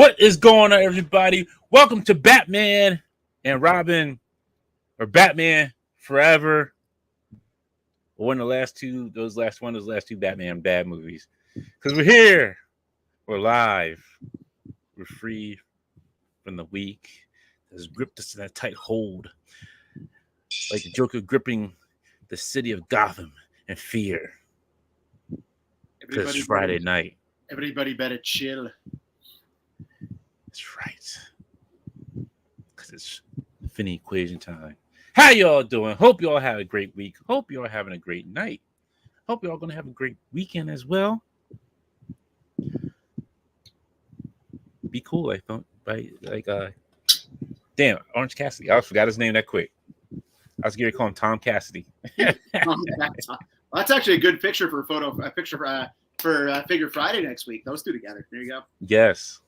What is going on, everybody? Welcome to Batman and Robin, or Batman Forever. One of the last two, those last two Batman bad movies. Because we're here, we're live, we're free from the week that's gripped us in a tight hold, like the Joker gripping the city of Gotham in fear. Because it's Friday night. Everybody better chill. That's right. Because it's Finny equation time. How y'all doing? Hope y'all had a great week. Hope y'all having a great night. Hope y'all gonna have a great weekend as well. Be cool, I thought. Right? Damn, Orange Cassidy. I forgot his name that quick. I was going to call him Tom Cassidy. That's actually a good picture for Figure Friday next week. Those two together. There you go. Yes.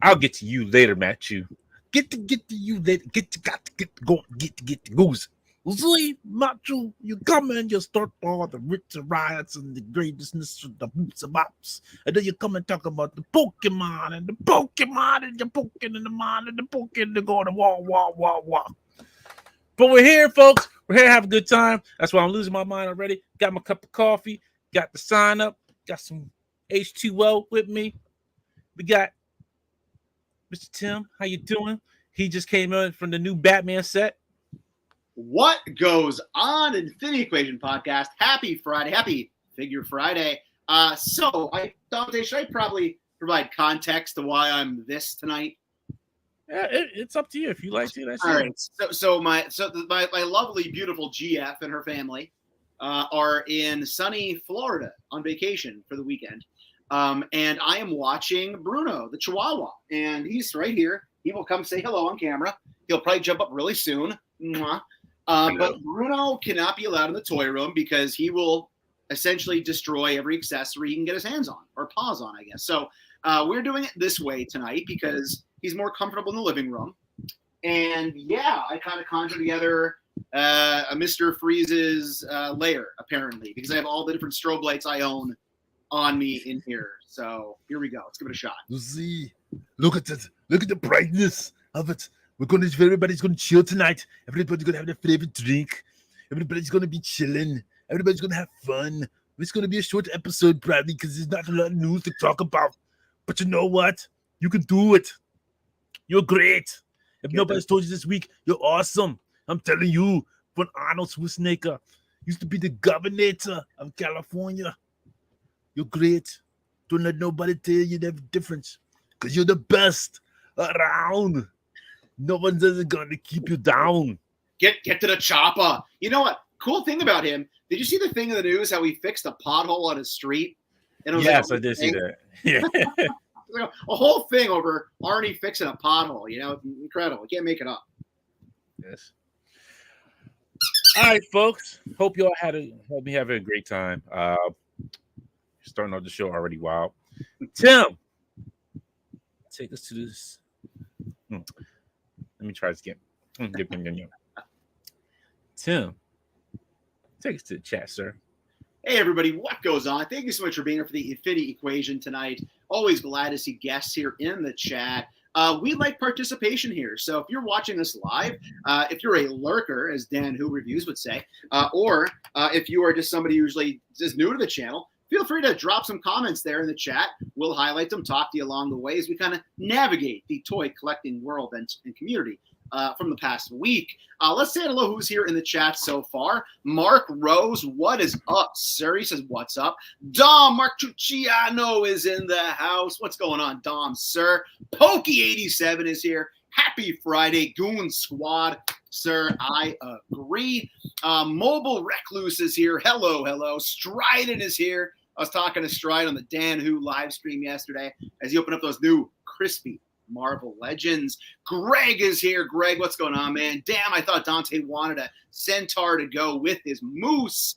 I'll get to you later, Matthew. Get to you later. Get the goose. See, Macho, you come and you start all the rich riots and the greatness of the boots and bops. And then you come and talk about the Pokemon and the Pokemon and the Pokemon and the mind and the Pokemon to go to wah. But we're here, folks. We're here to have a good time. That's why I'm losing my mind already. Got my cup of coffee. Got the sign up. Got some H2O with me. We got Mr. Tim. How you doing? He just came in from the new Batman set. What goes on in Finny Equation Podcast? Happy Friday. Happy Figure Friday. Dante, should I probably provide context to why I'm this tonight? Yeah, it's up to you if you like to. That's all right. So my lovely, beautiful GF and her family are in sunny Florida on vacation for the weekend. And I am watching Bruno, the Chihuahua, and he's right here. He will come say hello on camera. He'll probably jump up really soon. Mwah. But Bruno cannot be allowed in the toy room because he will essentially destroy every accessory he can get his hands on or paws on, I guess. So we're doing it this way tonight because he's more comfortable in the living room. And yeah, I kind of conjured together a Mr. Freeze's lair, apparently, because I have all the different strobe lights I own on me in here. So here we go. Let's give it a shot. You see, look at it. Look at the brightness of it. Everybody's gonna chill tonight. Everybody's gonna have their favorite drink. Everybody's gonna be chilling. Everybody's gonna have fun. It's gonna be a short episode probably because there's not a lot of news to talk about. But you know what? You can do it. You're great. If nobody's told you this week, you're awesome. I'm telling you, when Arnold Schwarzenegger used to be the governor of California. You're great. Don't let nobody tell you the difference. Because you're the best around. No one's ever going to keep you down. Get to the chopper. You know what? Cool thing about him. Did you see the thing in the news how he fixed a pothole on his street? And it was yes, I did see that. Yeah. A whole thing over Arnie fixing a pothole. You know, incredible. You can't make it up. Yes. All right, folks. Hope y'all having a great time. Starting off the show already. Wow. Tim, take us to this. Let me try this again. Tim, take us to the chat, sir. Hey, everybody. What goes on? Thank you so much for being here for the Infinity Equation tonight. Always glad to see guests here in the chat. We like participation here. So if you're watching this live, if you're a lurker, as Dan Who Reviews would say, or if you are just somebody who usually is new to the channel, feel free to drop some comments there in the chat. We'll highlight them, talk to you along the way as we kind of navigate the toy collecting world and community from the past week. Let's say hello who's here in the chat so far. Mark Rose, what is up, sir? He says, what's up? Dom Marcucciano is in the house. What's going on, Dom, sir? Pokey87 is here. Happy Friday, Goon Squad. Sir, I agree. Mobile Recluse is here. Hello. Strident is here. I was talking to Stride on the Dan Who live stream yesterday as he opened up those new crispy Marvel Legends. Greg is here. Greg, what's going on, man? Damn, I thought Dante wanted a centaur to go with his moose.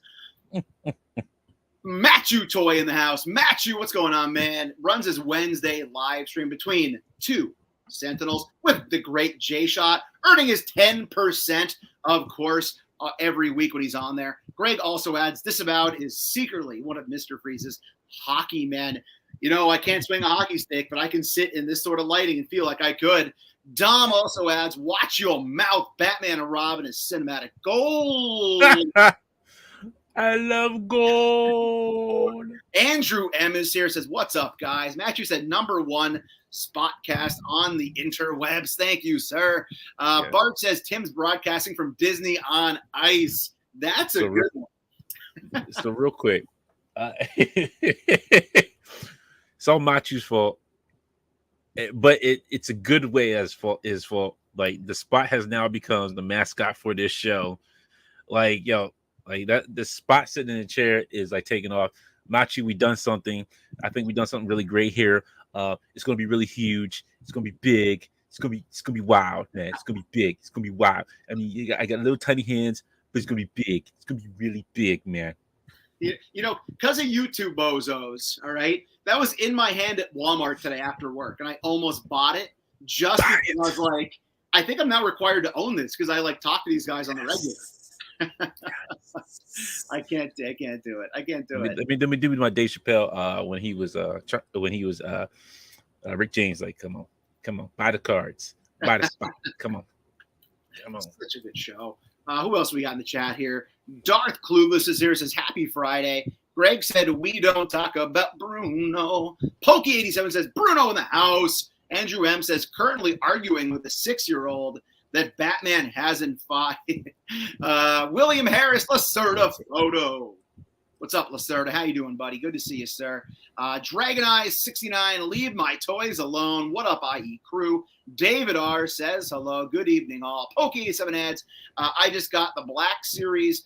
Matthew Toy in the house. Matthew, what's going on, man? Runs his Wednesday live stream between two Sentinels with the great J-Shot, earning his 10%, of course, every week when he's on there. Greg also adds Disavowed is secretly one of Mr. Freeze's hockey men. You know, I can't swing a hockey stick, but I can sit in this sort of lighting and feel like I could. Dom also adds, watch your mouth. Batman and Robin is cinematic gold. I love gold. Andrew M is here, says, what's up, guys? Matthew said, #1 spotcast on the interwebs. Thank you, sir. Yes. Bart says, Tim's broadcasting from Disney on Ice. That's a good one. So real quick, it's all Machu's fault, but it's a good way as his fault. Like the spot has now become the mascot for this show. Like like that, the spot sitting in the chair is like taking off. Machu, we done something. I think we done something really great here. It's gonna be really huge. It's gonna be big. It's gonna be wild, man. It's gonna be big. It's gonna be wild. I mean, I got little tiny hands, but it's gonna be big. It's gonna be really big, man. You know, because of you two bozos, all right? That was in my hand at Walmart today after work, and I almost bought it just because I was like, I think I'm now required to own this because I like talk to these guys on the regular. I can't do it. I can't do it. Let me do my Dave Chappelle when he was Rick James. Like, come on, buy the cards, buy the spot. Come on. Such a good show. Who else we got in the chat here? Darth Clueless is here. Says happy Friday. Greg said we don't talk about Bruno. Pokey87 says Bruno in the house. Andrew M says currently arguing with a 6-year-old that Batman hasn't fought. William Harris Lacerda photo. What's up, Lacerda? How you doing, buddy? Good to see you, sir. Dragon Eyes 69. Leave my toys alone. What up, IE crew? David R says hello. Good evening, all. Pokey87 adds. I just got the Black Series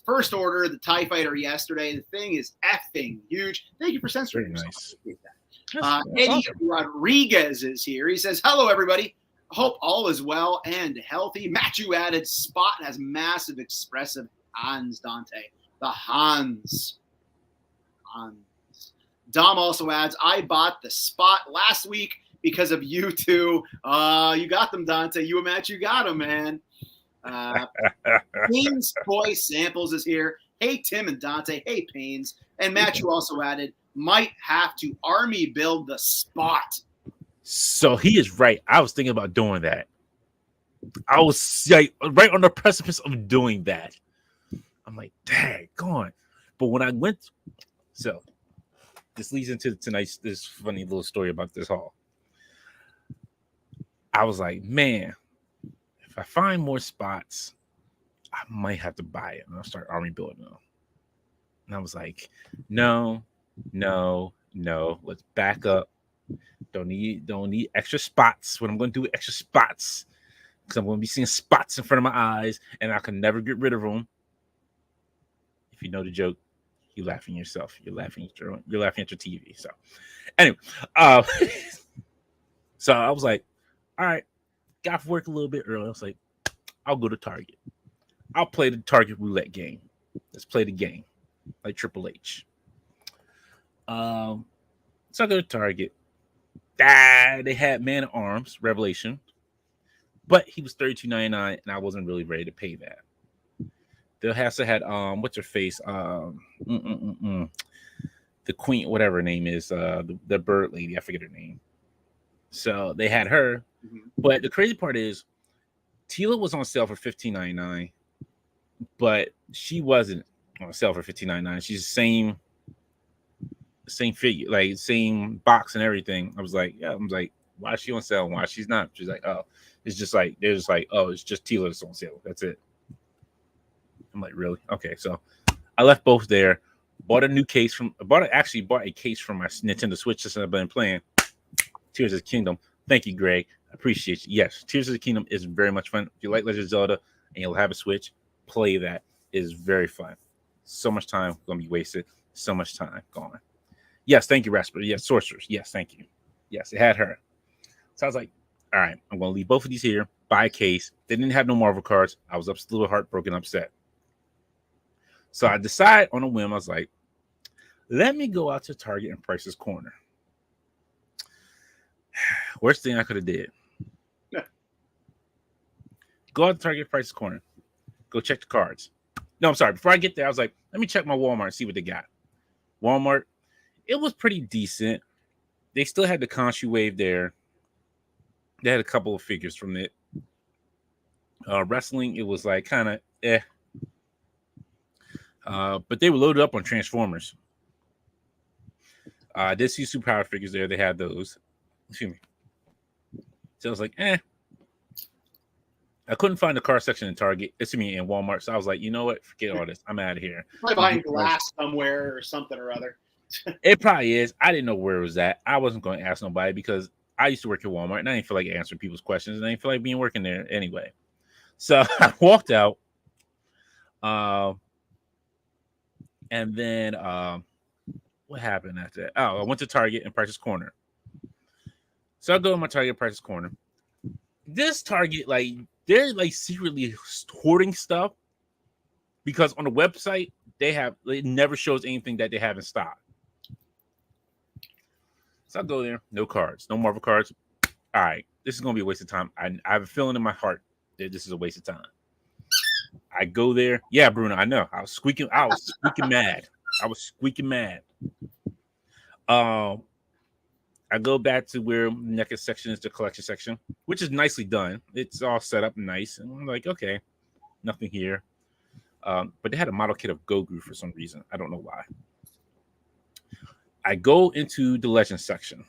first order, the TIE Fighter yesterday. The thing is effing huge. Thank you for censoring yourself. Nice. Eddie Awesome. Rodriguez is here. He says, hello, everybody. Hope all is well and healthy. Matthew added, Spot has massive, expressive hostsDante. The Hans. Dom also adds, I bought the Spot last week because of you two. You got them, Dante. You and Matt, you got them, man. Pains Boy Samples is here. Hey, Tim and Dante. Hey, Pains. And Matt, you also added, might have to army build the Spot. So he is right. I was thinking about doing that. I was like right on the precipice of doing that. I'm like, dang, gone. But when I went, so this leads into this funny little story about this haul. I was like, man, if I find more spots, I might have to buy it and I'll start army building them. And I was like, no, let's back up. Don't need extra spots. What I'm going to do with extra spots, because I'm going to be seeing spots in front of my eyes, and I can never get rid of them. If you know the joke, you're laughing yourself. You're laughing at your TV. So, anyway, so I was like, all right, got off work a little bit early. I was like, I'll go to Target. I'll play the Target roulette game. Let's play the game like Triple H. So I go to Target. They had Man at Arms Revelation, but he was $32.99, and I wasn't really ready to pay that. They also had what's her face? The Queen, whatever her name is, the bird lady. I forget her name. So they had her, but the crazy part is, Tila was on sale for $15.99, but she wasn't on sale for $15.99. She's the same figure, like same box and everything. I was like, why is she on sale and why she's not? She's like, oh, it's just like they're just like, oh, it's just Tila that's on sale. That's it. I'm like, really? Okay, so I left both there. Bought a case from my Nintendo Switch that I've been playing. Tears of the Kingdom. Thank you, Greg. I appreciate you. Yes, Tears of the Kingdom is very much fun. If you like Legend of Zelda and you'll have a Switch, play that. It is very fun. So much time gonna be wasted. So much time gone. Yes, thank you, Rasper. Yes, Sorcerers. Yes, thank you. Yes, it had her. So I was like, all right, I'm going to leave both of these here, buy a case. They didn't have no Marvel cards. I was a little heartbroken, upset. So I decided on a whim, I was like, let me go out to Target and Price's Corner. Worst thing I could have did. Go out to Target, Price's Corner. Go check the cards. No, I'm sorry. Before I get there, I was like, let me check my Walmart and see what they got. Walmart, it was pretty decent. They still had the Khonshu wave there. They had a couple of figures from it. Wrestling, it was like kind of but they were loaded up on Transformers. I did see superpower figures there. They had those. Excuse me. So I was like, I couldn't find the car section in Target. It's me in Walmart. So I was like, you know what? Forget all this. I'm out of here. Probably buying glass somewhere or something or other. It probably is. I didn't know where it was at. I wasn't going to ask nobody because I used to work at Walmart and I didn't feel like answering people's questions and I didn't feel like being working there anyway. So I walked out. And then what happened after that? Oh, I went to Target and Price's Corner. So I go to my Target Price's Corner. This Target, like, they're like secretly hoarding stuff because on the website it never shows anything that they have in stock. So I go there, no cards, no Marvel cards. All right, this is gonna be a waste of time. I have a feeling in my heart that this is a waste of time. I go there. Yeah, Bruno, I know. I was squeaking mad. I go back to where the next section is the collection section, which is nicely done. It's all set up nice. And I'm like, okay, nothing here. But they had a model kit of Goku for some reason. I don't know why. I go into the Legend section.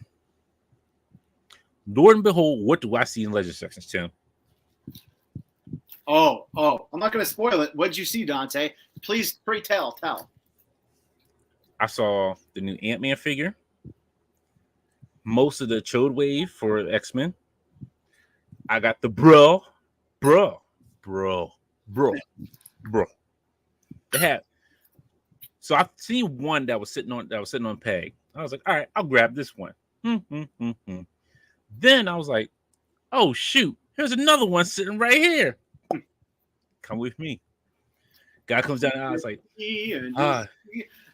Lord and behold, what do I see in Legend sections, Tim? Oh, I'm not going to spoil it. What did you see, Dante? Please, pray tell. I saw the new Ant-Man figure. Most of the Chode wave for X-Men. I got the bro. They had. So I seen one that was sitting on peg. I was like, all right, I'll grab this one. Then I was like, oh shoot, here's another one sitting right here. Come with me. Guy comes down. I was like,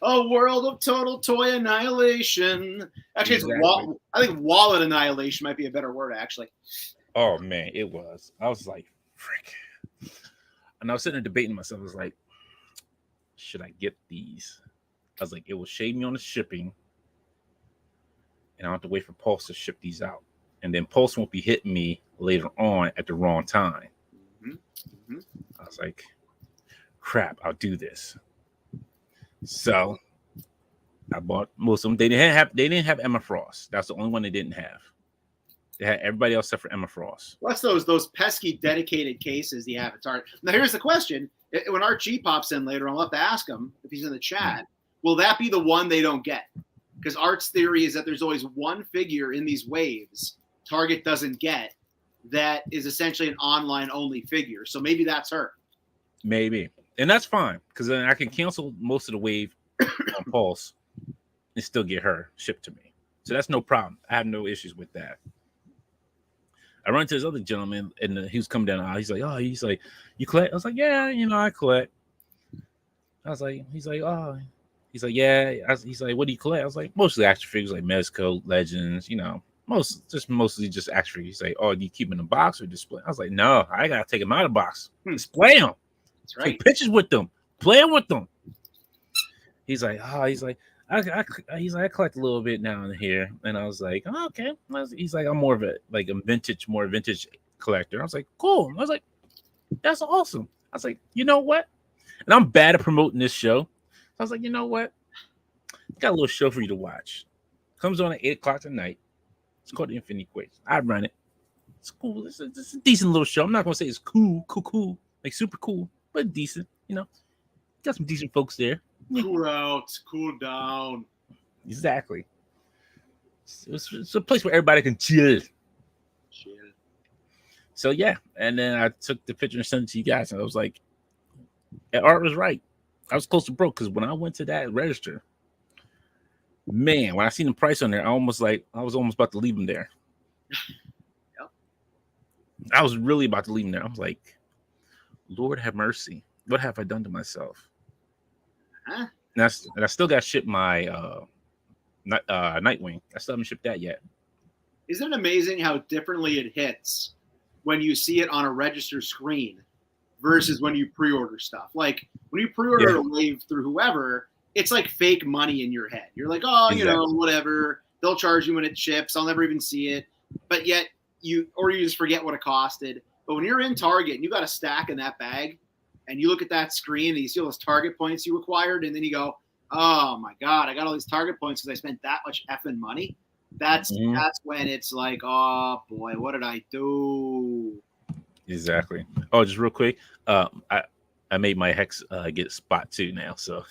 a world of total toy annihilation. Actually, exactly. I think wallet annihilation might be a better word, actually. Oh man, it was. I was like, frick. And I was sitting there debating myself. I was like, should I get these? I was like, it will shave me on the shipping. And I'll have to wait for Pulse to ship these out. And then Pulse won't be hitting me later on at the wrong time. Mm-hmm. I was like, crap, I'll do this. So I bought most of them. They didn't have Emma Frost. That's the only one they didn't have. They had everybody else except for Emma Frost. What's those pesky dedicated cases the Avatar? Now here's the question: when Archie pops in later, I'll have to ask him if he's in the chat. Will that be the one they don't get? Because Art's theory is that there's always one figure in these waves Target doesn't get that is essentially an online only figure. So maybe that's her. Maybe. And that's fine, because then I can cancel most of the wave on Pulse and still get her shipped to me. So that's no problem. I have no issues with that. I run into this other gentleman, and he was coming down the aisle. He's like, you collect? I was like, yeah, I collect. He's like, yeah. He's like, what do you collect? I was like, mostly action figures, like Mezco, Legends, mostly just action figures. He's like, oh, do you keep them in the box or display? I was like, no, I gotta take them out of the box, display them. That's right. Take pictures with them, play with them. He's like, I collect a little bit now and here, and I was like, oh, okay. He's like, I'm more of a vintage collector. I was like, cool. I was like, that's awesome. I was like, you know what? And I'm bad at promoting this show. I was like, you know what? Got a little show for you to watch. Comes on at 8:00 at night. It's called the Infinity Equation. I run it. It's cool. It's a decent little show. I'm not gonna say it's cool, like super cool, but decent. Got some decent folks there. Cool out, cool down. Exactly. It's a place where everybody can chill. So yeah, and then I took the picture and sent it to you guys, and I was like, Art was right. I was close to broke because when I went to that register, man, when I seen the price on there, I was almost about to leave them there. Yep. I was really about to leave them there. I was like, Lord have mercy. What have I done to myself? Huh? And I still got shipped my Nightwing. I still haven't shipped that yet. Isn't it amazing how differently it hits when you see it on a register screen versus when you pre-order stuff? Like when you pre-order a wave through whoever, it's like fake money in your head. You're like, oh, Exactly. whatever. They'll charge you when it ships. I'll never even see it. But yet you just forget what it costed. But when you're in Target and you got a stack in that bag and you look at that screen and you see all those Target points you acquired, and then you go, oh my God, I got all these Target points because I spent that much effing money. That's when it's like, oh boy, what did I do? Exactly. Oh, just real quick. I made my hex get spot 2 now, so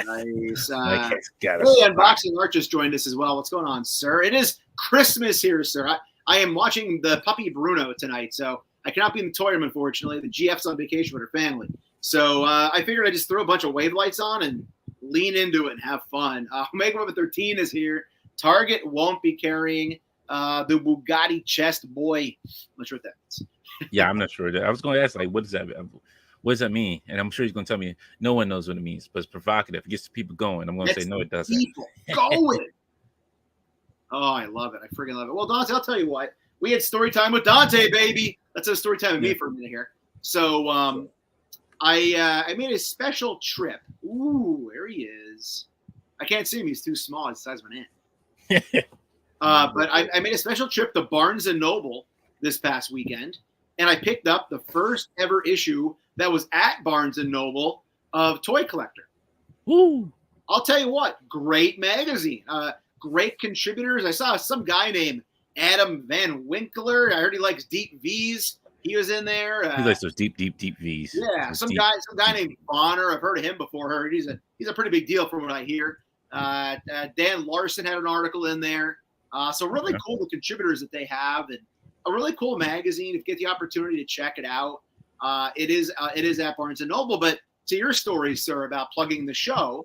Nice. my hex got Hey, a spot. Unboxing Art just joined us as well. What's going on, sir? It is Christmas here, sir. I am watching the puppy Bruno tonight, so I cannot be in the toy room, unfortunately. The GF's on vacation with her family. So I figured I'd just throw a bunch of wave lights on and lean into it and have fun. Omega Woman 13 is here. Target won't be carrying the Bugatti Chest Boy. I'm not sure what that means. Yeah, I'm not sure. I was going to ask, like, what does that mean? And I'm sure he's going to tell me no one knows what it means, but it's provocative. It gets the people going. I'm going to say no, it doesn't. People going. Oh, I love it. I freaking love it. Well, Dante, I'll tell you what. We had story time with Dante, baby. Let's have story time with me for a minute here. So I made a special trip. Ooh, there he is. I can't see him. He's too small. He's the size of an ant. But I made a special trip to Barnes & Noble this past weekend, and I picked up the first ever issue that was at Barnes & Noble of Toy Collector. Woo! I'll tell you what, great magazine. Great contributors. I saw some guy named Adam Van Winkler. I heard he likes deep V's. He was in there. He likes those deep V's. Yeah, some guy named Bonner. I've heard of him before. He's a pretty big deal from what I hear. Dan Larson had an article in there. So really cool the contributors that they have, and a really cool magazine. If you get the opportunity to check it out, it is at Barnes & Noble. But to your story, sir, about plugging the show,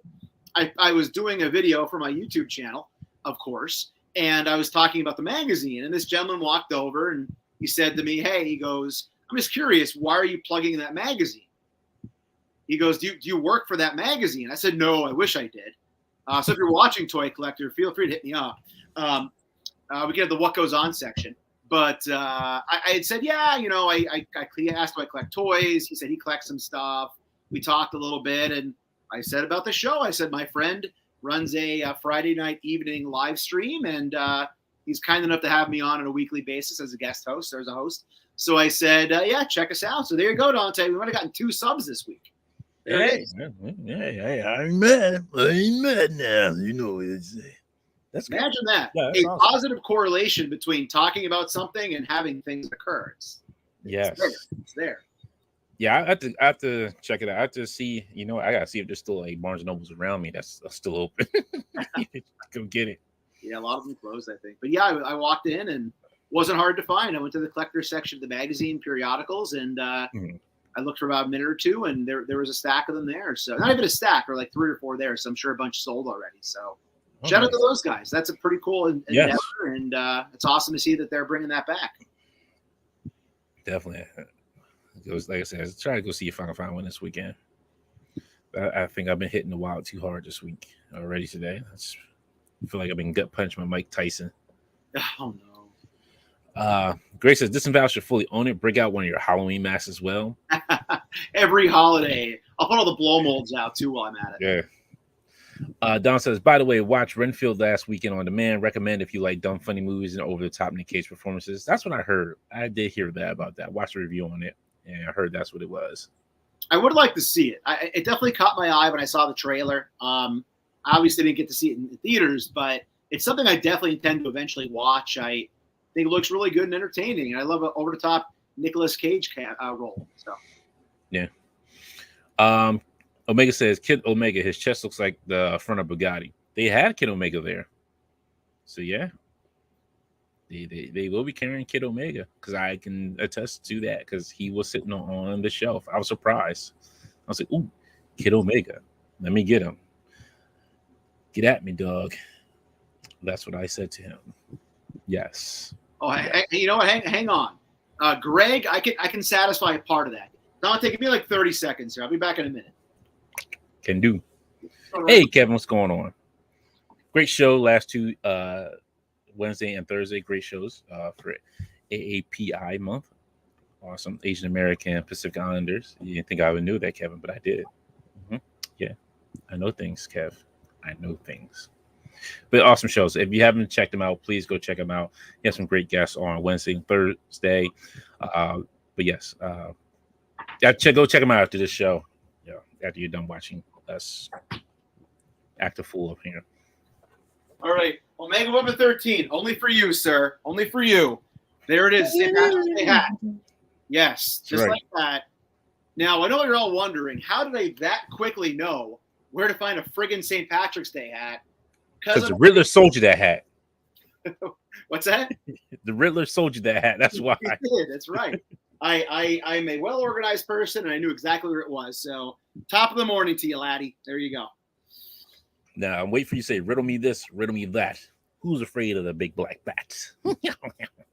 I was doing a video for my YouTube channel, of course, and I was talking about the magazine, and this gentleman walked over and he said to me, hey, he goes, I'm just curious, why are you plugging that magazine? He goes, do you work for that magazine? I said, no, I wish I did. So if you're watching Toy Collector, feel free to hit me up. We can have the What Goes On section. But I had said, yeah, I asked if I collect toys. He said he collects some stuff. We talked a little bit, and I said about the show. I said my friend runs a Friday night evening live stream, and he's kind enough to have me on a weekly basis as a guest host or as a host. So I said, yeah, check us out. So there you go, Dante. We might have gotten 2 subs this week. Hey, I'm mad. I'm mad now. That's good. Imagine that. Yeah, a awesome. positive correlation between talking about something and having things occur. Yes. It's there. Yeah, I have to check it out. I have to see, I gotta see if there's still a Barnes & Nobles around me that's still open. Go get it. Yeah, a lot of them closed, I think. But yeah, I walked in and wasn't hard to find. I went to the collector section of the magazine periodicals, and I looked for about a minute or two, and there was a stack of them there. So not even a stack, or like 3 or 4 there. So I'm sure a bunch sold already. So shout out to those guys. That's a pretty cool endeavor, and it's awesome to see that they're bringing that back. Definitely. It was, like I said, I try to go see if I can find one this weekend. I think I've been hitting the wild too hard this week already today. I feel like I've been gut punched by Mike Tyson. Oh no. Grace says Disavowed should fully own it. Break out one of your Halloween masks as well. Every holiday. I'll put all the blow molds out too while I'm at it. Yeah. Don says, by the way, watch Renfield last weekend on demand. Recommend if you like dumb, funny movies and over-the-top Nick Cage performances. That's what I heard. I did hear that about that. Watched a review on it, and I heard that's what it was. I would like to see it. It definitely caught my eye when I saw the trailer. I obviously didn't get to see it in the theaters, but it's something I definitely intend to eventually watch. I think it looks really good and entertaining, and I love an over-the-top Nicolas Cage role. So, yeah. Omega says, Kid Omega, his chest looks like the front of Bugatti. They had Kid Omega there. So, yeah. They will be carrying Kid Omega, because I can attest to that, because he was sitting on the shelf. I was surprised. I was like, ooh, Kid Omega. Let me get him. Get at me, dog. That's what I said to him. Yes. Oh, you know what? Hang on. Greg, I can satisfy a part of that. Dante, give me like 30 seconds here. I'll be back in a minute. Can do. All right. Hey, Kevin, what's going on? Great show last 2 Wednesday and Thursday. Great shows for AAPI month. Awesome. Asian American Pacific Islanders. You didn't think I would knew that, Kevin, but I did. Yeah, I know things, Kev. I know things. But awesome shows. If you haven't checked them out, please go check them out. He has some great guests on Wednesday and Thursday. But yes, go check them out after this show. Yeah, after you're done watching us act a fool up here. All right, Omega Weapon 13, only for you, sir. Only for you. There it is. St. Patrick's Day hat. Yes, just like that. Now, I know you're all wondering, how did they that quickly know where to find a friggin' St. Patrick's Day hat? Because the Riddler sold you that hat. What's that? The Riddler sold you that hat. That's why. He did. That's right. I'm a well-organized person, and I knew exactly where it was. So, top of the morning to you, laddie. There you go. Now, I'm waiting for you to say, riddle me this, riddle me that. Who's afraid of the big black bats? There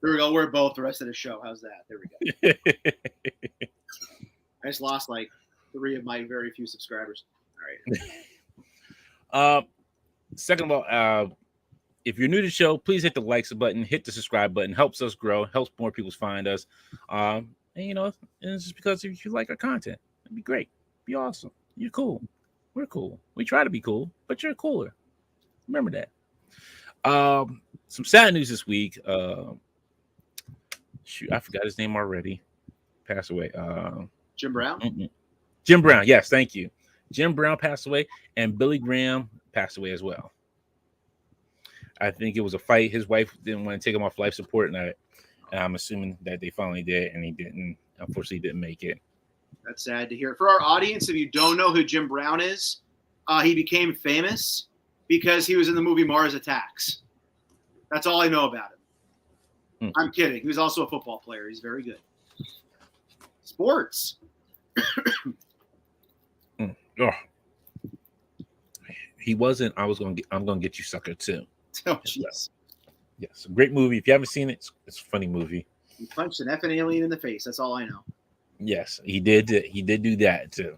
we go. We're both the rest of the show. How's that? There we go. I just lost like 3 of my very few subscribers. All right. Second of all, if you're new to the show, please hit the likes button, hit the subscribe button. Helps us grow, helps more people find us. And and it's just because if you like our content, it'd be great, be awesome. You're cool. We're cool. We try to be cool, but you're cooler. Remember that. Some sad news this week. Shoot, I forgot his name already. Passed away. Jim Brown? Jim Brown, yes, thank you. Jim Brown passed away, and Billy Graham passed away as well. I think it was a fight. His wife didn't want to take him off life support, and I'm assuming that they finally did, and he didn't. Unfortunately, didn't make it. That's sad to hear. For our audience, if you don't know who Jim Brown is, he became famous because he was in the movie Mars Attacks. That's all I know about him. I'm kidding. He was also a football player. He's very good. Sports. Oh. He wasn't. I'm gonna get you, sucker, too. Oh, jeez. Yes, great movie. If you haven't seen it, it's a funny movie. He punched an effing alien in the face. That's all I know. Yes, he did. He did do that too.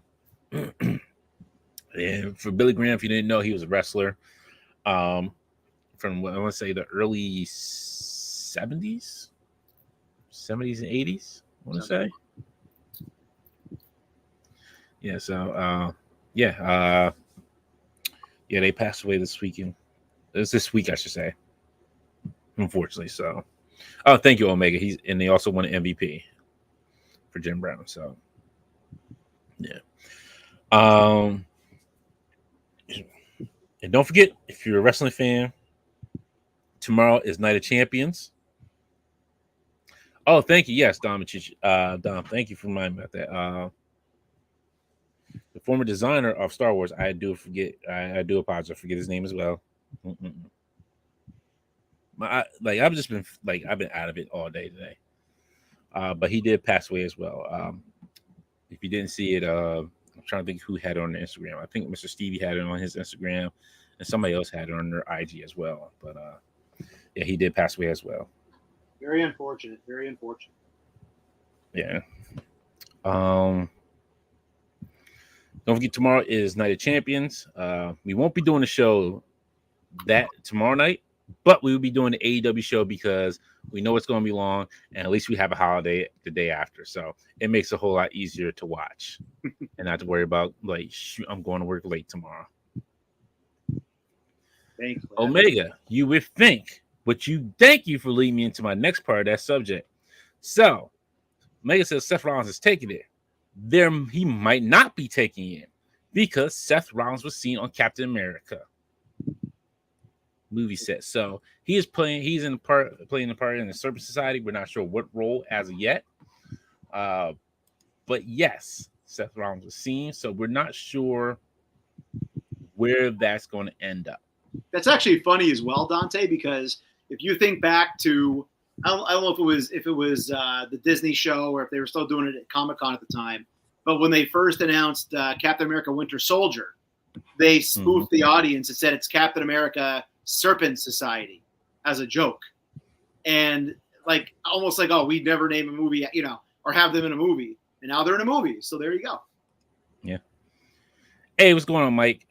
And for Billy Graham, if you didn't know, he was a wrestler from what I want to say the early 70s and 80s. I want to say. Yeah. So yeah, they passed away this weekend. It's this week, I should say. Unfortunately, so. Oh, thank you, Omega. And they also won an MVP for Jim Brown. So, yeah. And don't forget, if you're a wrestling fan, tomorrow is Night of Champions. Oh, thank you. Yes, Dom, thank you for reminding me about that. The former designer of Star Wars, I do apologize. I forget his name as well. I've been out of it all day today. But he did pass away as well. If you didn't see it, I'm trying to think who had it on their Instagram. I think Mr. Stevie had it on his Instagram, and somebody else had it on their IG as well. But yeah, he did pass away as well. Very unfortunate. Very unfortunate. Yeah. Don't forget, tomorrow is Night of Champions. We won't be doing the show that tomorrow night, but we will be doing the AEW show because we know it's going to be long, and at least we have a holiday the day after. So it makes it a whole lot easier to watch and not to worry about, shoot, I'm going to work late tomorrow. Thanks, Omega, you would think, but thank you for leading me into my next part of that subject. So Omega says Seth Rollins is taking it. He might not be taking it because Seth Rollins was seen on Captain America movie set. So he's playing the part in the Serpent Society. We're not sure what role as of yet. But yes, Seth Rollins was seen. So we're not sure where that's going to end up. That's actually funny as well, Dante, because if you think back to, I don't know if it was the Disney show or if they were still doing it at Comic-Con at the time, but when they first announced Captain America Winter Soldier, they spoofed the audience and said it's Captain America Serpent Society as a joke. And almost like, oh, we'd never name a movie, or have them in a movie. And now they're in a movie. So there you go. Yeah. Hey, what's going on, Mike?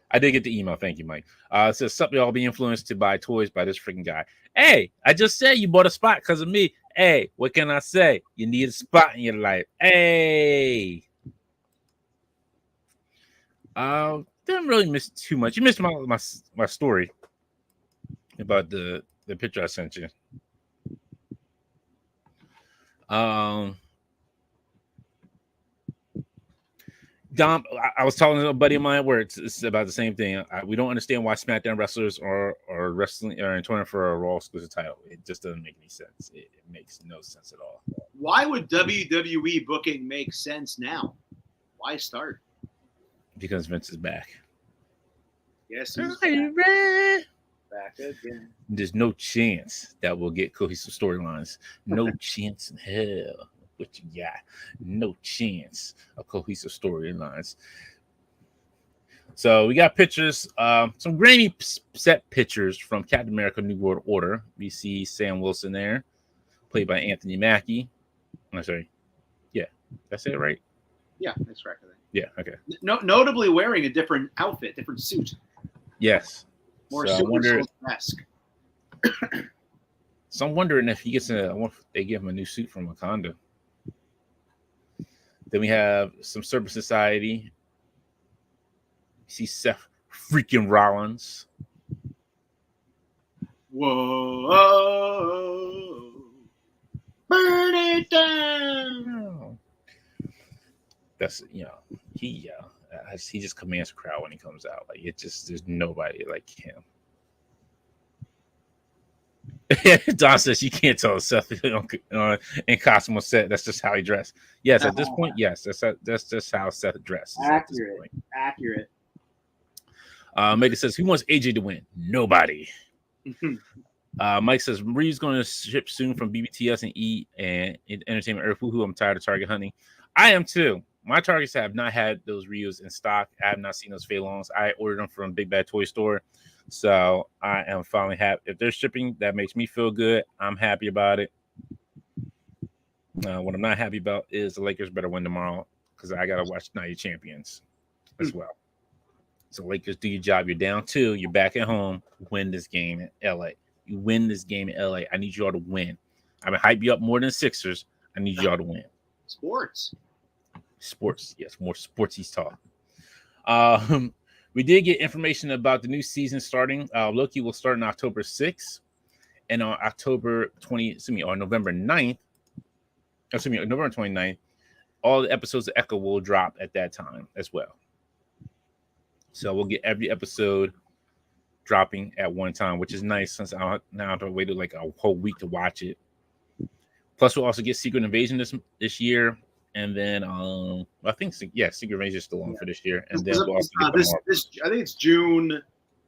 I did get the email. Thank you, Mike. It says, sup, y'all be influenced to buy toys by this freaking guy. Hey, I just said you bought a spot because of me. Hey, what can I say? You need a spot in your life. Hey. Didn't really miss too much. You missed my story about the picture I sent you. Dom, I was talking to a buddy of mine where it's about the same thing. We don't understand why SmackDown wrestlers are wrestling or in tournament for a Raw exclusive title. It just doesn't make any sense. It makes no sense at all. Why would WWE booking make sense now? Why start? Because Vince is back. Yes, he's back again. There's no chance that we'll get cohesive storylines. No chance in hell. What you got? No chance of cohesive storylines. So we got pictures, some grainy set pictures from Captain America: New World Order. We see Sam Wilson there, played by Anthony Mackie. I'm sorry. Yeah, did I say it right? Yeah, that's correct. I think. Yeah, okay. Notably wearing a different outfit, different suit. Yes. More so Super Soul-esque. So I'm wondering if he gets I wonder if they give him a new suit from Wakanda. Then we have some Serpent Society. You see Seth freaking Rollins. Whoa. Burn it down. That's, he just commands a crowd when he comes out. Like, there's nobody like him. Don says you can't tell Seth in costume or set. That's just how he dressed. Yes, at this point, yes, that's just how Seth dresses. Accurate. Megan says, who wants AJ to win? Nobody. Mike says Marie's going to ship soon from BBTS and E and Entertainment Earth. Who I'm tired of Target hunting. I am too. My Targets have not had those Ryus in stock. I have not seen those Fei Longs. I ordered them from Big Bad Toy Store. So I am finally happy. If they're shipping, that makes me feel good. I'm happy about it. What I'm not happy about is the Lakers better win tomorrow because I got to watch Night of Champions as well. So Lakers, do your job. You're down 2. You're back at home. Win this game in LA. You win this game in LA. I need you all to win. I'm going to hype you up more than Sixers. I need you all to win. Sports. Yes, more sportsy talk. We did get information about the new season starting. Loki will start on October 6th, and on November 9th, November 29th, all the episodes of Echo will drop at that time as well. So we'll get every episode dropping at one time, which is nice since I now have to wait like a whole week to watch it. Plus, we'll also get Secret Invasion this year. And then I think Secret Invasion is still on for this year. And then we'll also get I think it's June,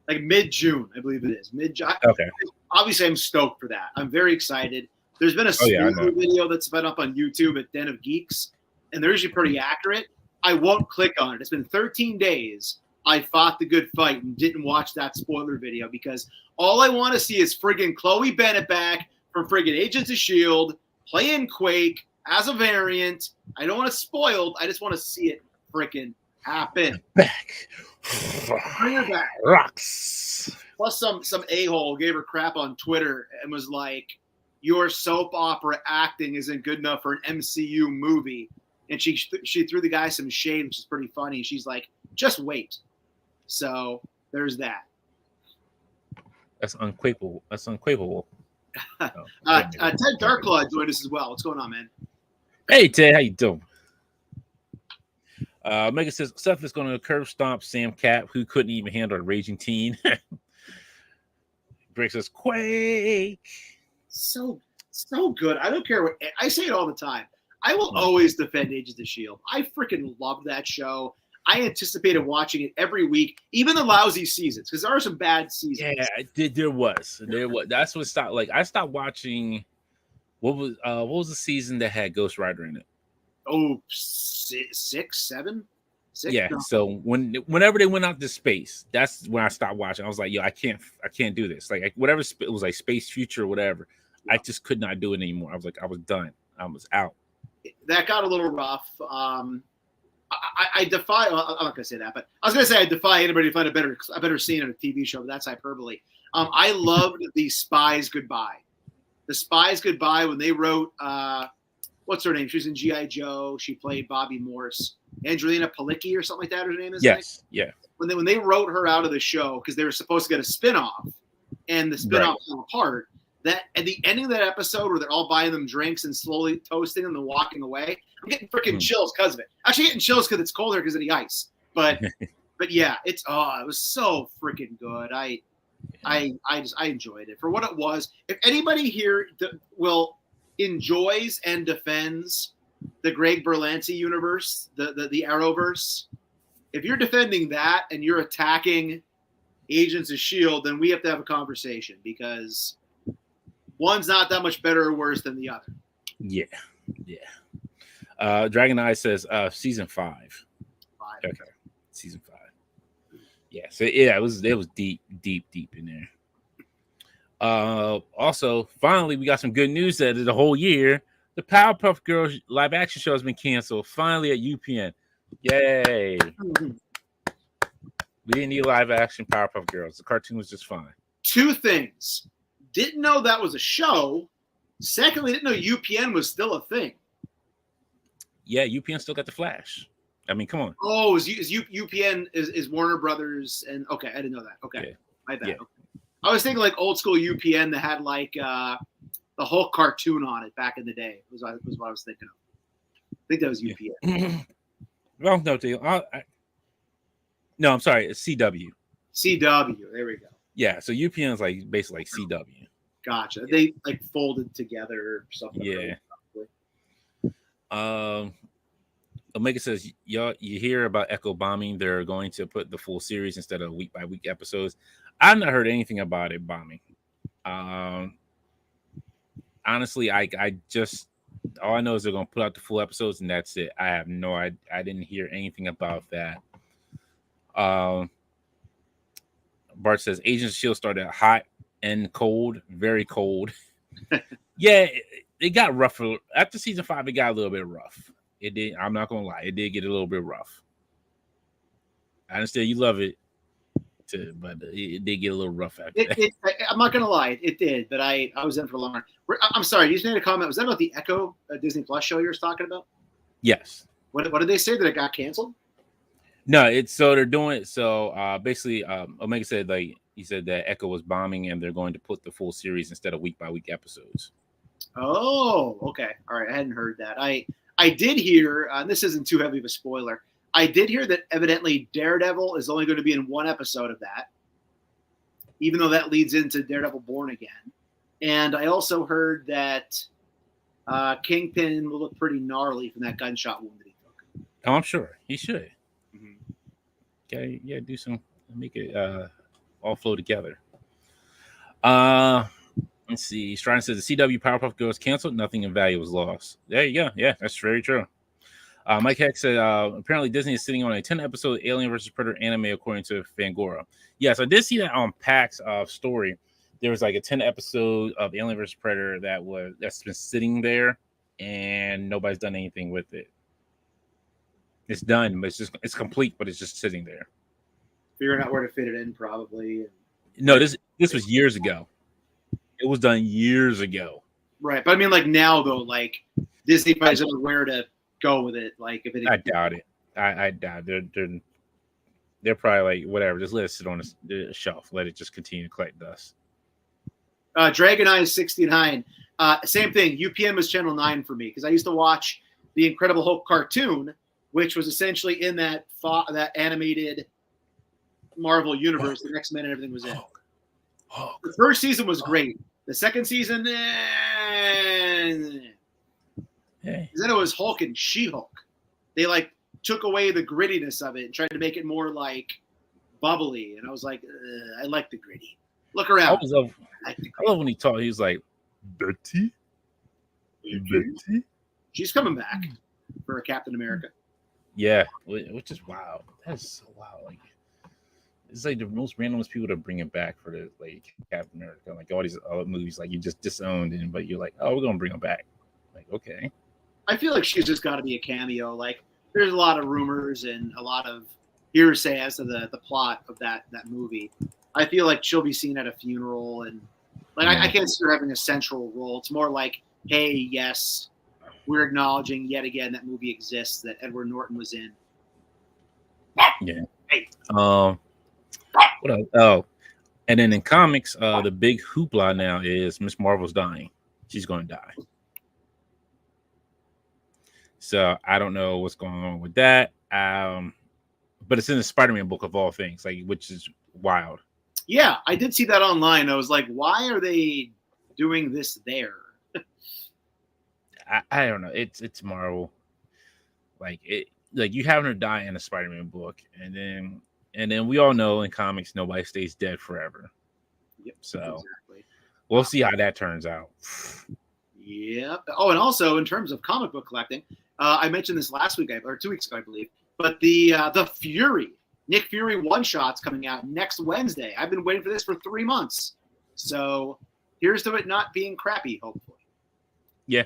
like mid-June, I believe it is. Okay. Obviously, I'm stoked for that. I'm very excited. There's been a video that's been up on YouTube at Den of Geeks, and they're usually pretty accurate. I won't click on it. It's been 13 days. I fought the good fight and didn't watch that spoiler video because all I want to see is friggin' Chloe Bennett back from friggin' Agents of S.H.I.E.L.D., playing Quake as a variant. I don't want it spoiled. I just want to see it freaking happen. Back. Bring her back. Rocks. Plus some a-hole gave her crap on Twitter and was like, your soap opera acting isn't good enough for an MCU movie. And she threw the guy some shade, which is pretty funny. She's like, just wait. So there's that. That's unquakeable. Ted Darkclaw joined us as well. What's going on, man? Hey, Ted, how you doing? Megan says Seth is going to curb stomp Sam Cap, who couldn't even handle a raging teen. Greg says Quake. So good. I don't care what I say it all the time. I will always defend Agents of S.H.I.E.L.D. I freaking love that show. I anticipated watching it every week, even the lousy seasons, because there are some bad seasons. Yeah, there was. That's what stopped. Like I stopped watching. What was the season that had Ghost Rider in it? Oh, 6, 7. Yeah. No. So whenever they went out to space, that's when I stopped watching. I was like, yo, I can't do this. Like whatever it was, like Space Future or whatever. Yeah. I just could not do it anymore. I was like, I was done. I was out. That got a little rough. I defy. I'm not gonna say that, but I was gonna say I defy anybody to find a better scene in a TV show. But that's hyperbole. I loved the Spies Goodbye. The Spies Goodbye, when they wrote, what's her name? She was in G.I. Joe. She played Bobby Morse. Angelina Palicki or something like that, her name is? Yes, yeah. When they wrote her out of the show, because they were supposed to get a spinoff, and the spinoff fell apart, that at the ending of that episode where they're all buying them drinks and slowly toasting them and walking away, I'm getting freaking chills because of it. Actually getting chills because it's colder because of the ice. But yeah, it was so freaking good. I enjoyed it for what it was. If anybody here enjoys and defends the Greg Berlanti universe, the Arrowverse, if you're defending that and you're attacking Agents of S.H.I.E.L.D., then we have to have a conversation, because one's not that much better or worse than the other. Yeah. Dragon Eye says season 5. Okay, season 5. Yeah, so yeah, it was deep in there. Also, finally, we got some good news that the whole year the Powerpuff Girls live action show has been canceled. Finally at UPN. Yay! We didn't need live action Powerpuff Girls. The cartoon was just fine. 2 things. Didn't know that was a show. Secondly, didn't know UPN was still a thing. Yeah, UPN still got the Flash. I mean, come on. Oh, UPN is Warner Brothers, and okay, I didn't know that. Okay, my bad. Yeah. Okay. I was thinking like old school UPN that had like the Hulk cartoon on it back in the day. Was what I was thinking of. I think that was UPN. Well, no deal. No, I'm sorry. It's CW. CW. There we go. Yeah, so UPN is like basically like CW. Gotcha. Yeah. They like folded together or something. Yeah. Omega says, y'all, you hear about Echo bombing? They're going to put the full series instead of week by week episodes. I've not heard anything about it bombing. Honestly, I just, all I know is they're going to put out the full episodes and that's it. I have no, I didn't hear anything about that. Bart says Agents of S.H.I.E.L.D. started hot and cold, very cold. Yeah, it got rougher after season 5. It got a little bit rough. It did. I'm not gonna lie. It did get a little bit rough. I understand you love it, but it did get a little rough after that. I'm not gonna lie. It did, but I was in for longer. I'm sorry. You just made a comment. Was that about the Echo Disney Plus show you were talking about? Yes. What did they say, that it got canceled? No, it's so they're doing it. So basically, Omega said, like he said, that Echo was bombing and they're going to put the full series instead of week by week episodes. Oh, okay. All right. I hadn't heard that. I did hear, and this isn't too heavy of a spoiler, I did hear that evidently Daredevil is only going to be in 1 episode of that, even though that leads into Daredevil Born Again. And I also heard that Kingpin will look pretty gnarly from that gunshot wound that he took. Oh, I'm sure he should. Okay, yeah, do some, make it all flow together. Let's see. Strine says the CW Powerpuff Girls canceled. Nothing in value was lost. There you go. Yeah, that's very true. Mike Heck said apparently Disney is sitting on a 10-episode Alien vs. Predator anime, according to Fangora. Yes, I did see that on PAX story. There was like a 10-episode of Alien vs. Predator that's been sitting there, and nobody's done anything with it. It's done, but it's complete, but it's just sitting there. Figuring out where to fit it in, probably. No, this was years ago. It was done years ago. Right, but I mean, like now though, like Disney probably doesn't know where to go with it. Like if it, I doubt it. I doubt it. They're probably like whatever. Just let it sit on the shelf. Let it just continue to collect dust. Dragon Eye 69. Same thing. UPN was channel 9 for me because I used to watch the Incredible Hulk cartoon, which was essentially in that animated Marvel universe. The X-Men and everything was in. Hulk. The first season was great. The second season, Hey. Then it was Hulk and She-Hulk. They like took away the grittiness of it and tried to make it more like bubbly. And I was like, I like the gritty. Look around. I love when he talked. He was like, Betty? Betty? She's coming back for a Captain America. Yeah, which is wild. That's so wild. Like, it's like the most randomest people to bring it back for the like Captain America. Like all these other movies, like you just disowned him, but you're like, oh, we're gonna bring him back. Like, okay. I feel like she's just got to be a cameo. Like, there's a lot of rumors and a lot of hearsay as to the plot of that movie. I feel like she'll be seen at a funeral and Like I can't see her having a central role. It's more like, hey, yes, we're acknowledging yet again that movie exists that Edward Norton was in. Yeah. Hey. What else? Oh, and then in comics, the big hoopla now is Miss Marvel's dying. She's going to die. So I don't know what's going on with that. But it's in the Spider-Man book of all things, like, which is wild. Yeah, I did see that online. I was like, why are they doing this there? I don't know. It's Marvel. Like you having her die in a Spider-Man book, and then we all know in comics nobody stays dead forever. Yep. So Exactly. we'll see how that turns out. Yep. Oh, and also in terms of comic book collecting, I mentioned this last week or 2 weeks ago, I believe. But the Fury, Nick Fury one-shot's coming out next Wednesday. I've been waiting for this for 3 months. So here's to it not being crappy, hopefully. Yeah.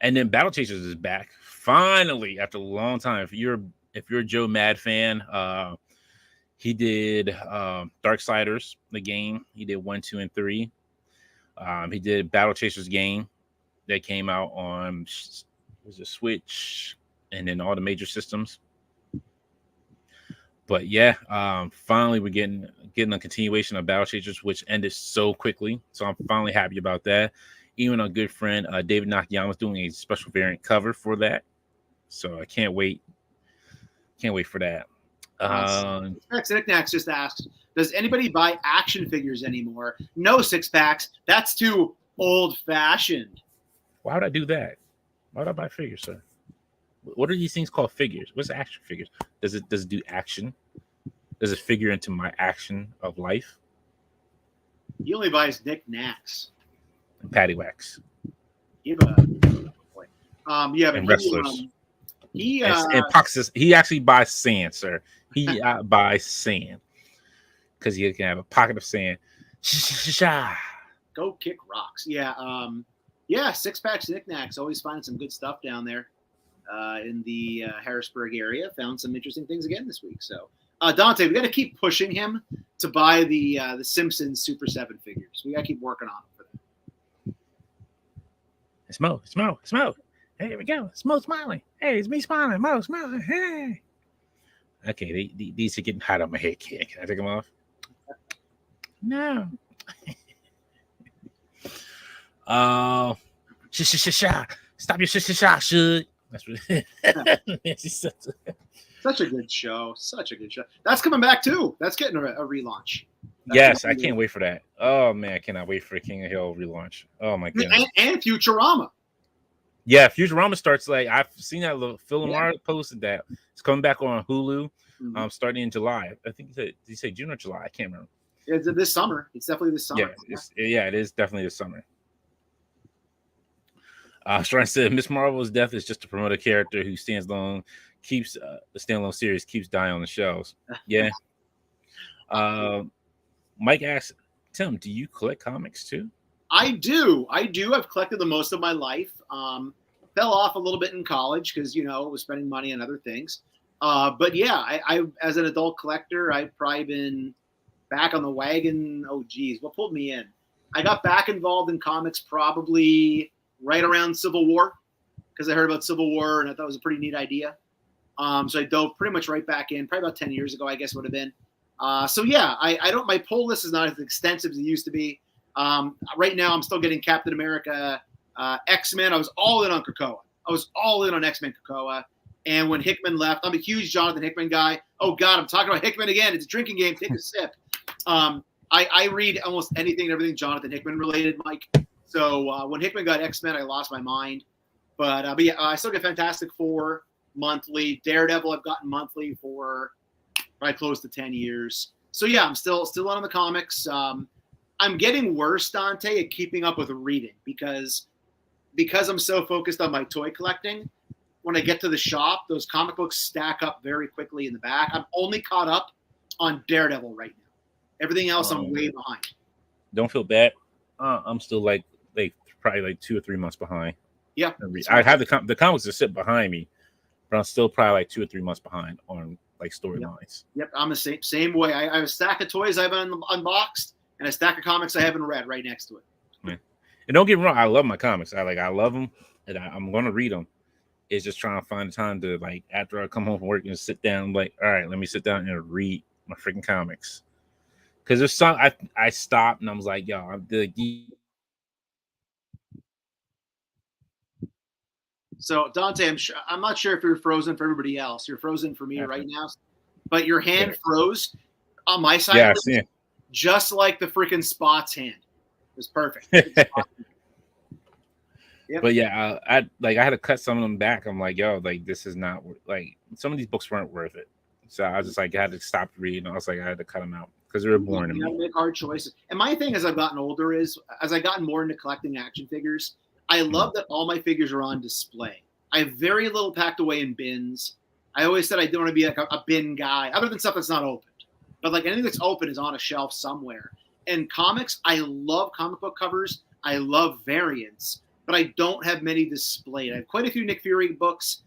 And then Battle Chasers is back finally after a long time. If you're a Joe Mad fan, he did Darksiders, the game. He did 1, 2, and 3. He did Battle Chasers game that came out on Switch and then all the major systems. But yeah, finally we're getting a continuation of Battle Chasers, which ended so quickly. So I'm finally happy about that. Even our good friend David Nakayama is doing a special variant cover for that. So I can't wait. Can't wait for that. Knickknacks just asked, does anybody buy action figures anymore? No, six packs. That's too old-fashioned. Why would I do that? Why would I buy figures, sir? What are these things called figures? What's action figures? Does it do action? Does it figure into my action of life? He only buys knickknacks. And patty wax. Yeah, but and wrestlers. He pockets. He actually buys sand, sir. He buys sand because he can have a pocket of sand. Go kick rocks. Yeah, six packs knickknacks. Always finding some good stuff down there in the Harrisburg area. Found some interesting things again this week. So Dante, we got to keep pushing him to buy the Simpsons Super 7 figures. We got to keep working on it for that. Smoke. Hey, here we go. Smoke smiling. Hey, it's me smiling. Mo smiling. Hey. Okay, these are getting hot on my head. Can I take them off? No. Stop your should. That's what Such a good show. That's coming back too. That's getting a relaunch. Yes, I can't wait for that. Oh man, I cannot wait for King of Hill relaunch. Oh my goodness. And Futurama. Yeah, Futurama starts like I've seen that little Phil Lamar posted that it's coming back on Hulu. Starting in July. I think did you say June or July? I can't remember. It's this summer. It's definitely this summer. Yeah, it is definitely this summer. Strong said Miss Marvel's death is just to promote a character who stands alone, keeps the standalone series keeps dying on the shelves. Yeah. Mike asks, Tim, do you collect comics too? I do. I've collected the most of my life. Fell off a little bit in college because was spending money on other things. But yeah, I as an adult collector, I've probably been back on the wagon. Oh geez, what pulled me in? I got back involved in comics probably right around Civil War because I heard about Civil War and I thought it was a pretty neat idea. So I dove pretty much right back in, probably about 10 years ago, I guess it would have been. So yeah, I don't. My pull list is not as extensive as it used to be. Right now, I'm still getting Captain America, X-Men. I was all in on Krakoa. I was all in on X-Men Krakoa. And when Hickman left, I'm a huge Jonathan Hickman guy. Oh God, I'm talking about Hickman again. It's a drinking game. Take a sip. I read almost anything and everything Jonathan Hickman related, Mike. So when Hickman got X-Men, I lost my mind. But yeah, I still get Fantastic Four monthly. Daredevil, I've gotten monthly for probably close to 10 years. So yeah, I'm still on the comics. I'm getting worse, Dante, at keeping up with reading because I'm so focused on my toy collecting. When I get to the shop, those comic books stack up very quickly in the back. I'm only caught up on Daredevil right now. Everything else, I'm way behind. Don't feel bad. I'm still like probably like 2 or 3 months behind. Yeah, I have the comics that sit behind me, but I'm still probably like 2 or 3 months behind on like storylines. Yep, I'm the same way. I have a stack of toys I've unboxed, and a stack of comics I haven't read right next to it. Man. And don't get me wrong, I love my comics. I love them, and I'm gonna read them. It's just trying to find the time to, like, after I come home from work and sit down, like, all right, let me sit down and read my freaking comics. Because there's some I stopped and I was like, yo, So Dante, I'm not sure if you're frozen for everybody else. You're frozen for me right now, but your hand froze on my side. Yeah, I see it. Just like the freaking Spot's hand. It was perfect. Yep. But yeah, I had to cut some of them back. I'm like, yo, like, this is not, like, some of these books weren't worth it. So I was just like, I had to stop reading. I was like, I had to cut them out because they were boring to me. You gotta make hard choices. And my thing as I've gotten older is, as I gotten more into collecting action figures, I love that all my figures are on display. I have very little packed away in bins. I always said I didn't want to be like a bin guy, other than stuff that's not opened. But like anything that's open is on a shelf somewhere. And comics, I love comic book covers. I love variants, but I don't have many displayed. I have quite a few Nick Fury books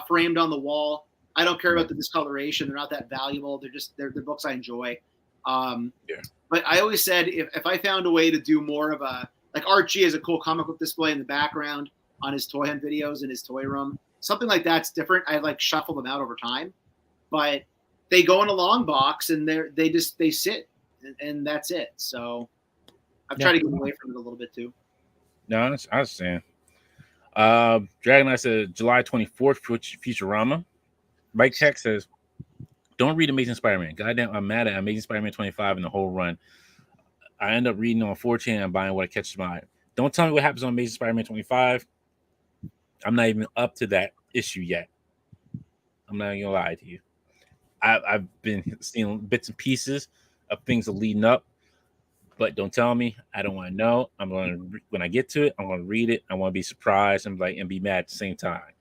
framed on the wall. I don't care about the discoloration. They're not that valuable. They're books I enjoy. But I always said if I found a way to do more of a, like Archie has a cool comic book display in the background on his toy hunt videos in his toy room, something like that's different. I like shuffle them out over time, but they go in a long box and they sit and that's it. So I've tried to get away from it a little bit too. No, I understand. Dragon Knight said July 24th, Futurama. Mike Tech says, don't read Amazing Spider-Man. Goddamn, I'm mad at Amazing Spider-Man 25 and the whole run. I end up reading on 4chan and buying what catches my eye. Don't tell me what happens on Amazing Spider-Man 25. I'm not even up to that issue yet. I'm not even gonna lie to you. I've been seeing bits and pieces of things that are leading up, but don't tell me. I don't want to know. I'm gonna, when I get to it, I'm gonna read it. I want to be surprised and be mad at the same time.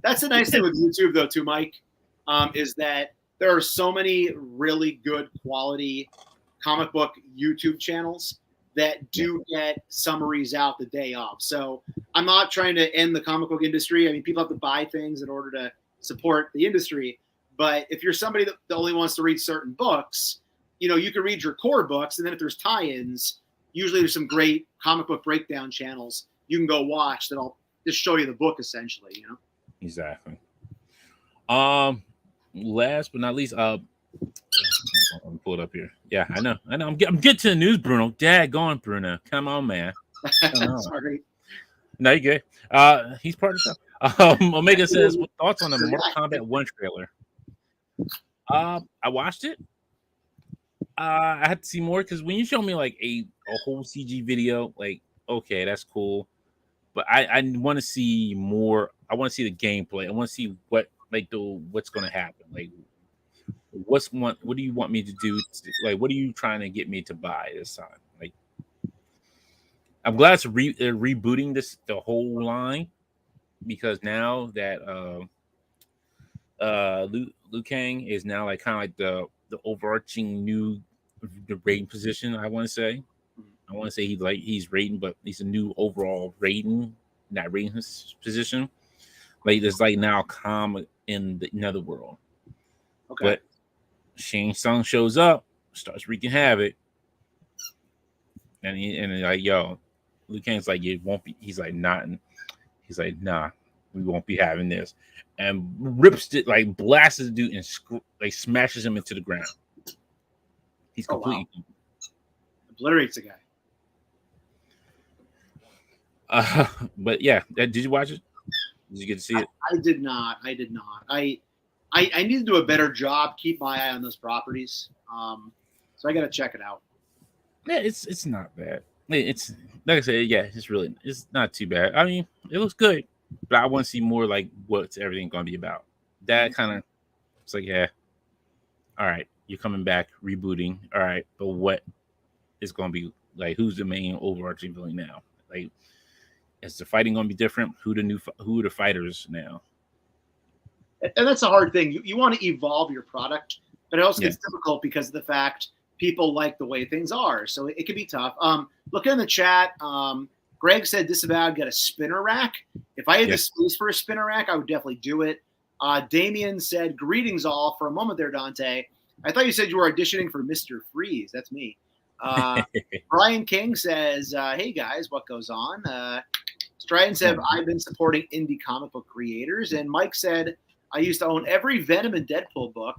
That's the nice thing with YouTube, though, too, Mike, is that there are so many really good quality comic book YouTube channels that do get summaries out the day of. So I'm not trying to end the comic book industry. I mean, people have to buy things in order to support the industry. But if you're somebody that only wants to read certain books, you know, you can read your core books. And then if there's tie-ins, usually there's some great comic book breakdown channels you can go watch that'll just show you the book, essentially, you know? Exactly. Last but not least, let me pull it up here. Yeah, I know. I'm getting to the news, Bruno. Dad, going, Bruno. Come on, man. Come on. Sorry. No, you good. He's part of the show. Omega says, what thoughts on the Mortal Kombat 1 trailer? I watched it. I had to see more because when you show me like a whole CG video, like, okay, that's cool. But I want to see more. I want to see the gameplay. I want to see what's going to happen. Like, what do you want me to do? Like, what are you trying to get me to buy this time? Like, I'm glad it's rebooting the whole line, because now that Liu Kang is now like kind of like the overarching new rating position. I want to say he's rating, but he's a new overall rating, not rating his position. Like, there's like now calm in the netherworld. Okay. But Shang Tsung shows up, starts wreaking havoc, and like, yo, Liu Kang's like, it won't be. He's like, nah, we won't be having this, and rips it, like blasts the dude and like smashes him into the ground. He's completely obliterates the guy. But yeah, did you watch it? Did you get to see it? I did not. I need to do a better job. Keep my eye on those properties. So I got to check it out. Yeah, it's not bad. It's like I said, yeah, it's not too bad. I mean, it looks good, but I want to see more like what's everything going to be about. That kind of, it's like, yeah, all right, you're coming back, rebooting, all right, but what is going to be like? Who's the main overarching villain now? Like, is the fighting going to be different? Who are the fighters now? And that's a hard thing. You want to evolve your product, but it also gets difficult because of the fact people like the way things are. So it can be tough. Look in the chat. Greg said Disavowed got a spinner rack. If I had the space for a spinner rack, I would definitely do it. Damien said, greetings all. For a moment there, Dante, I thought you said you were auditioning for Mr. Freeze. That's me. Brian King says, hey guys, what goes on? Stratton said, I've been supporting indie comic book creators. And Mike said, I used to own every Venom and Deadpool book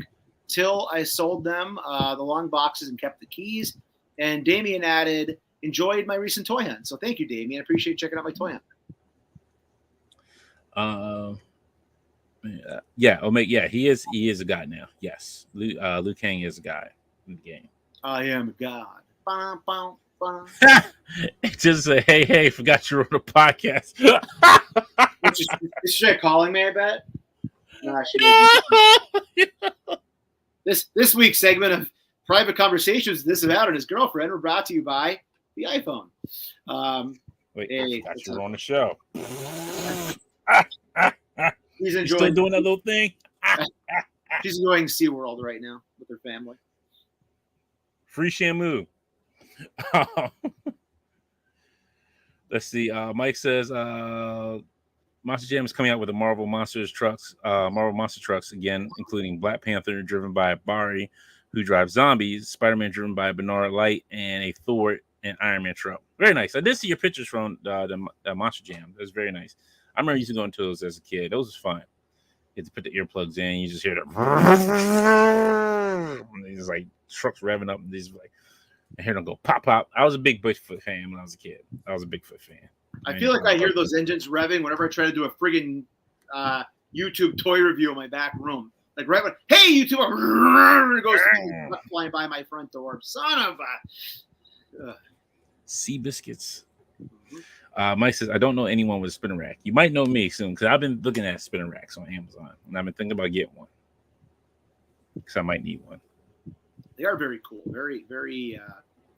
till I sold them the long boxes and kept the keys. And Damien added, enjoyed my recent toy hunt. So thank you, Damien. I appreciate checking out my toy hunt. Yeah, Omega. Yeah, he is a god now. Yes, Liu Kang is a god in the game. I am a god. Bum, bum, bum. Just say, hey, forgot you were on a podcast. Is she calling me? I bet. Nah, this week's segment of Private Conversations with Disavowed and his girlfriend were brought to you by the iPhone. Wait, I forgot you were on the show. He's enjoying. Still doing that little thing. She's enjoying SeaWorld right now with her family. Free Shamu. Let's see. Mike says Monster Jam is coming out with the Marvel Monster trucks again, including Black Panther driven by Barry, who drives zombies, Spider-Man driven by Bernard Light, and a Thor and Iron Man truck. Very nice. I did see your pictures from the Monster Jam. That was very nice. I remember used to going to those as a kid. Those was fun. You had to put the earplugs in. You just hear the these like trucks revving up. And these like I hear them go pop pop. I was a big Bigfoot fan when I was a kid. I was a Bigfoot fan. I feel like I hear those engines revving whenever I try to do a friggin' YouTube toy review in my back room. Like right when, hey YouTube, it goes flying by my front door. Son of a sea biscuits. Mike says, I don't know anyone with a spinner rack. You might know me soon because I've been looking at spinner racks on Amazon and I've been thinking about getting one because I might need one. They are very cool. Very, very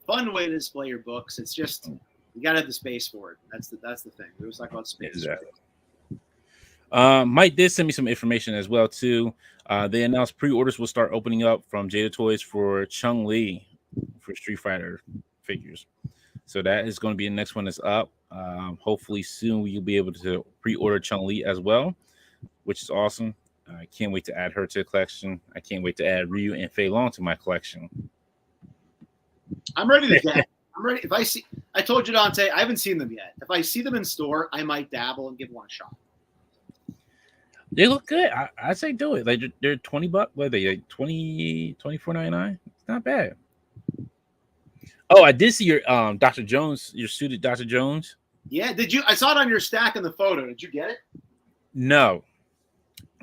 fun way to display your books. It's just you gotta have the space for it. That's the thing. We always talk about space. Exactly. Mike did send me some information as well too. They announced pre-orders will start opening up from Jada Toys for Chun-Li for Street Fighter figures. So that is going to be the next one that's up. Hopefully soon you'll be able to pre-order Chun-Li as well, which is awesome. I can't wait to add her to the collection. I can't wait to add Ryu and Fei Long to my collection. I'm ready to get. I'm ready. If I see, I told you, Dante, I haven't seen them yet. If I see them in store, I might dabble and give one a shot. They look good. I say do it. Like they're $20. What are they? Like $24.99. It's not bad. Oh, I did see your Dr. Jones, your suited Dr. Jones. Yeah, did you? I saw it on your stack in the photo. Did you get it? No.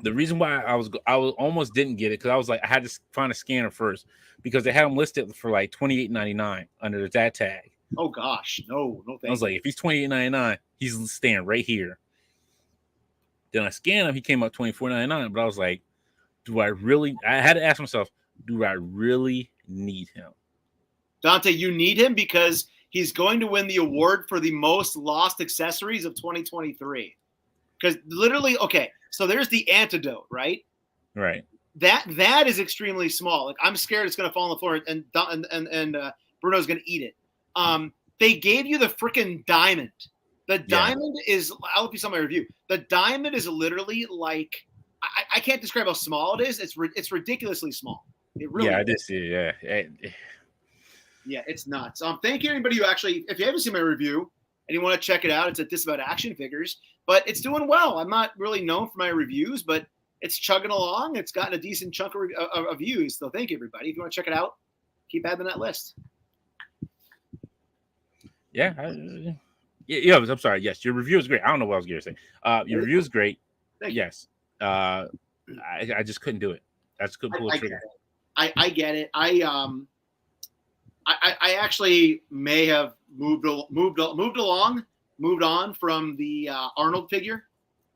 The reason why I almost didn't get it because I was like I had to find a scanner first because they had them listed for like $28.99 under that tag. Oh gosh, no, thank you. I was like, if he's $28.99, he's staying right here. Then I scanned him, he came up $24.99, but I was like, do I really? I had to ask myself, do I really need him? Dante, you need him because he's going to win the award for the most lost accessories of 2023. Because literally, okay, so there's the antidote, right? Right. That is extremely small. Like I'm scared it's going to fall on the floor and Bruno's going to eat it. They gave you the freaking diamond. The diamond is. I'll let you saw my review. The diamond is literally like I can't describe how small it is. It's ridiculously small. It really. Yeah, is. I did see it. Yeah. Yeah, it's nuts. Thank you everybody who actually, if you haven't seen my review and you want to check it out, it's at Disavowed Action Figures. But it's doing well. I'm not really known for my reviews, but it's chugging along. It's gotten a decent chunk of views. So thank you, everybody. If you want to check it out, keep adding that list. Yeah. I'm sorry. Yes, your review is great. I don't know what I was going to say. Your review is great. Yes. I just couldn't do it. I just couldn't pull the trigger. I get it. I actually may have moved on from the Arnold figure.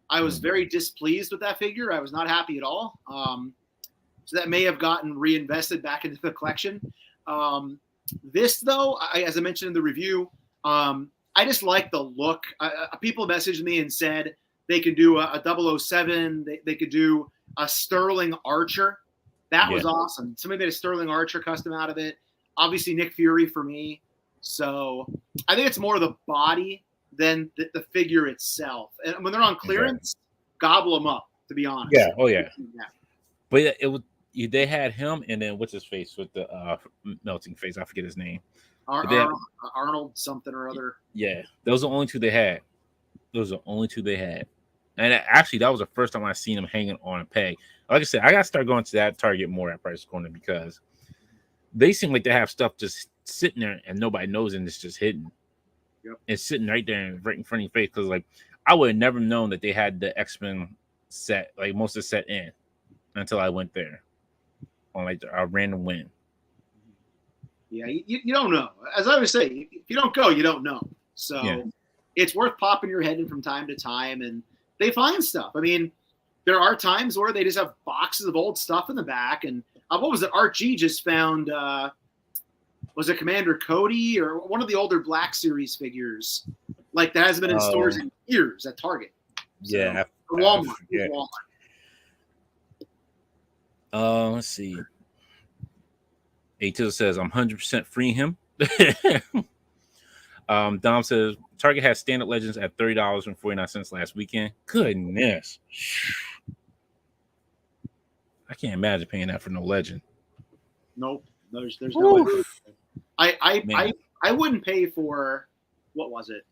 I was very displeased with that figure. I was not happy at all. So that may have gotten reinvested back into the collection. This, though, as I mentioned in the review, I just like the look. People messaged me and said they could do a 007. They could do a Sterling Archer. That was awesome. Somebody made a Sterling Archer custom out of it. Obviously, Nick Fury for me. So I think it's more the body than the figure itself. And when they're on clearance, gobble them up, to be honest. Yeah. Oh, yeah. But it was they had him and then what's his face with the melting face? I forget his name. Arnold something or other. Yeah, those are the only two they had. And actually, that was the first time I seen them hanging on a peg. Like I said, I gotta start going to that Target more at Price Corner because they seem like they have stuff just sitting there and nobody knows, and it's just hidden. Yep. It's sitting right there, right in front of your face. Because like I would have never known that they had the X-Men set, like most of the set in, until I went there on like a random whim. Yeah, you don't know. As I always say, if you don't go, you don't know. So it's worth popping your head in from time to time, and they find stuff. I mean, there are times where they just have boxes of old stuff in the back. And what was it? Art G just found, was it Commander Cody or one of the older Black Series figures? Like that hasn't been in stores in years at Target. So, Yeah. Walmart. Let's see. A2 says, I'm 100% freeing him. Dom says, Target has Stand Up Legends at $30.49 last weekend. Goodness. I can't imagine paying that for no legend. Nope. There's no way. I wouldn't pay for, what was it?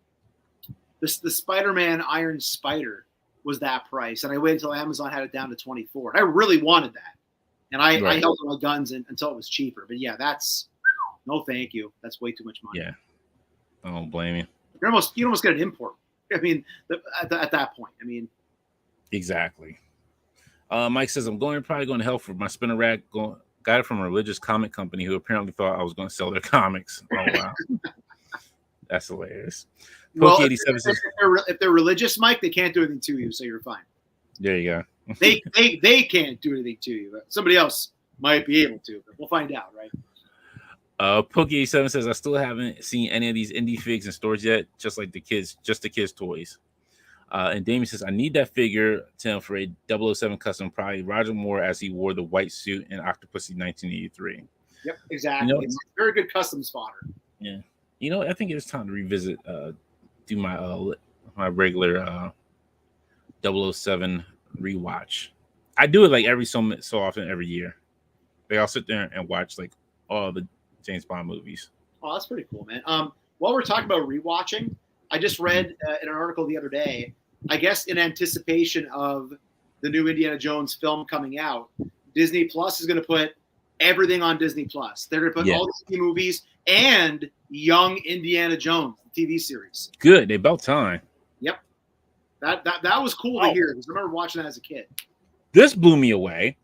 The Spider-Man Iron Spider was that price. And I waited until Amazon had it down to 24. I really wanted that. And I held my guns until it was cheaper. But yeah, that's no thank you. That's way too much money. Yeah. I don't blame you. You almost get an import. I mean, at that point. I mean, exactly. Mike says, I'm probably going to hell for my spinner rack. Got it from a religious comic company who apparently thought I was going to sell their comics. Oh, wow. That's hilarious. Well, if they're religious, Mike, they can't do anything to you, so you're fine. There you go. they can't do anything to you. Tombody else might be able to, but we'll find out, right? Pokey87 says, I still haven't seen any of these indie figs in stores yet, just the kids' toys. And Damien says, I need that figure, Tim, for a 007 custom, probably Roger Moore as he wore the white suit in Octopussy 1983. Yep, exactly. It's very good custom spotter. Yeah. I think it's time to revisit, do my regular 007 rewatch. I do it like every so often every year. Like I'll sit there and watch like all the James Bond movies. Oh, that's pretty cool, man. While we're talking about rewatching, I just read in an article the other day, I guess in anticipation of the new Indiana Jones film coming out, Disney Plus is going to put everything on Disney Plus. They're going to put all the movies and Young Indiana Jones, the TV series. Good. They about time. Yep. That was cool to hear because I remember watching that as a kid. This blew me away.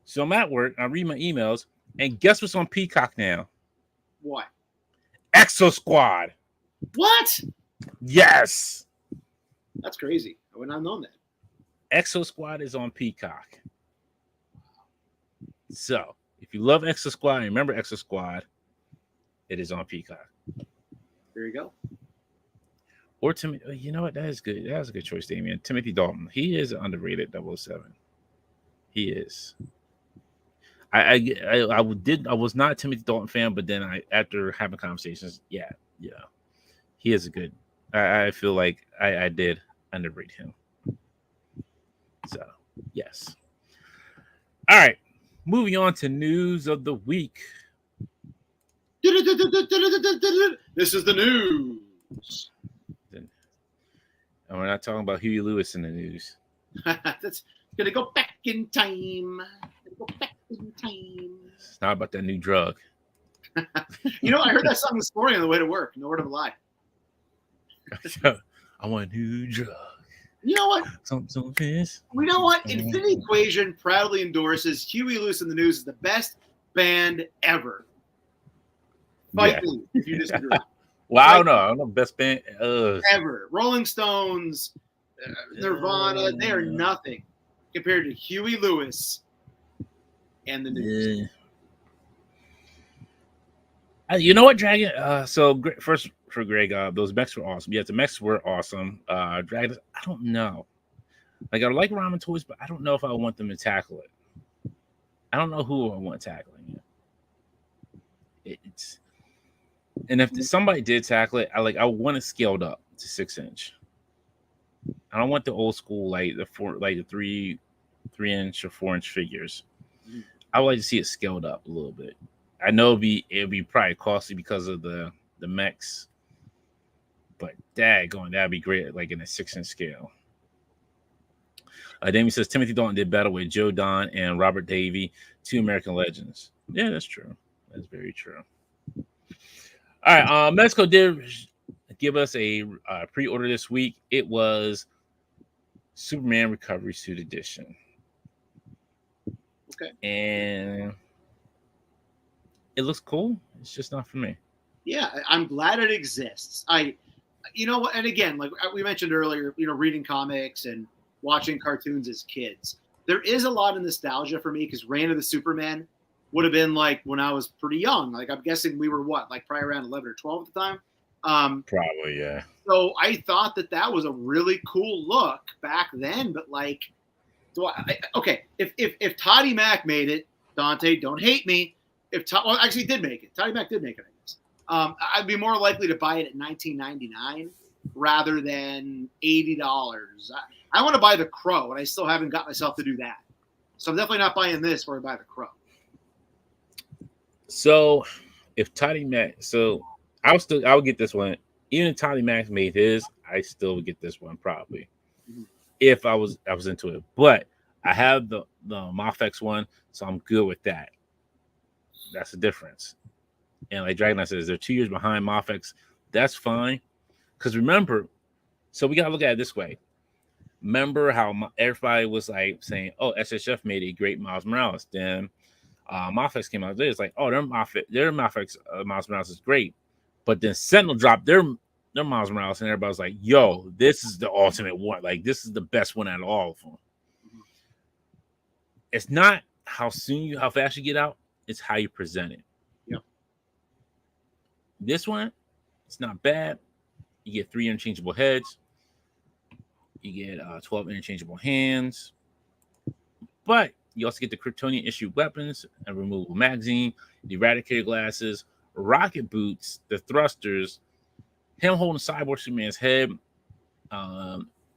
So I'm at work, I read my emails, and guess what's on Peacock now? What? Exo Squad. What? Yes. That's crazy. I would not have known that. Exo Squad is on Peacock. So if you love Exo Squad and remember Exo Squad, it is on Peacock. There you go. Or Timothy, you know what? That is good. That was a good choice, Damien. Timothy Dalton. He is underrated 007. He is. I was not a Timothy Dalton fan, but then after having conversations, yeah, he is a good. I feel like I did underrate him. So yes. All right, moving on to news of the week. This is the news. And we're not talking about Huey Lewis in the news. That's gonna go back in time. It's not about that new drug. I heard that song this morning on the way to work. No word of a lie. I want a new drug. You know what? Some fish. We know what? Infinity Equation proudly endorses Huey Lewis in the News as the best band ever. Fight me if you disagree. Well, I don't know. Best band ever. Rolling Stones, Nirvana, they are nothing compared to Huey Lewis and the News. You know what, Dragon? So first for Greg, those mechs were awesome. Yeah, the mechs were awesome. Dragon, I don't know. Like I like ramen toys, but I don't know if I want them to tackle it. I don't know who I want tackling it. And if somebody did tackle it, I want it scaled up to 6-inch. I don't want the old school the 3-inch or 4-inch figures. I would like to see it scaled up a little bit. I know it'd be probably costly because of the mechs, but that'd be great, like in a 6-inch scale. Damien says Timothy Dalton did battle with Joe Don and Robert Davey, 2 American legends. Yeah, that's true. That's very true. All right, Mexico did give us a pre-order this week. It was Superman Recovery Suit Edition. Okay. And it looks cool. It's just not for me. Yeah, I'm glad it exists. You know what? And again, like we mentioned earlier, reading comics and watching cartoons as kids, there is a lot of nostalgia for me because Reign of the Superman would have been like when I was pretty young. Like I'm guessing we were like probably around 11 or 12 at the time. Probably, yeah. So I thought that was a really cool look back then. But like, okay, if Toddy Mac made it, Dante, don't hate me. Well, actually, he did make it. Toddy Mac did make it, I guess. I'd be more likely to buy it at $19.99 rather than $80. I want to buy the Crow, and I still haven't got myself to do that. So I'm definitely not buying this before I buy the Crow. So if Toddy Mac, I would get this one. Even if Toddy Mac made his, I still would get this one probably. Mm-hmm. If I was into it. But I have the Mafex one, so I'm good with that. That's the difference. And like Dragon Knight says, they're 2 years behind Mafex. That's fine. Because remember, so we got to look at it this way. Remember how everybody was like saying, oh, SHF made a great Miles Morales. Then Mafex came out there. It's like, oh, their Mafex Miles Morales is great. But then Sentinel dropped their Miles Morales, and everybody's like, yo, this is the ultimate one. Like, this is the best one out of all of them. Mm-hmm. It's not how fast you get out. It's how you present it. Yep. This one, it's not bad. You get 3 interchangeable heads. You get 12 interchangeable hands. But you also get the Kryptonian issued weapons, a removable magazine, the Eradicator glasses, rocket boots, the thrusters, him holding Cyborg Superman's head,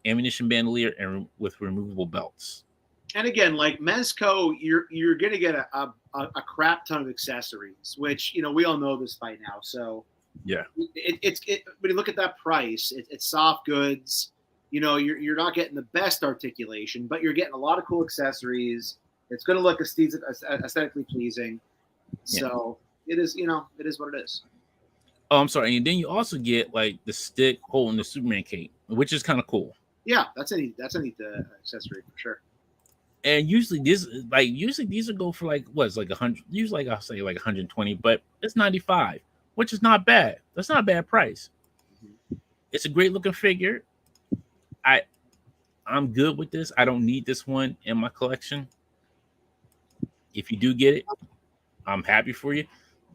ammunition bandolier, and with removable belts. And again, like Mezco, you're gonna get a crap ton of accessories, which we all know this by now. So yeah, it's when you look at that price, it's soft goods. You're not getting the best articulation, but you're getting a lot of cool accessories. It's gonna look aesthetically pleasing. Yeah. So it is what it is. Oh, I'm sorry. And then you also get like the stick holding the Superman cape, which is kind of cool. Yeah, that's a neat accessory for sure. And usually these will go for like what's like 100. Usually, I'll say like 120, but it's 95, which is not bad. That's not a bad price. Mm-hmm. It's a great looking figure. I'm good with this. I don't need this one in my collection. If you do get it, I'm happy for you.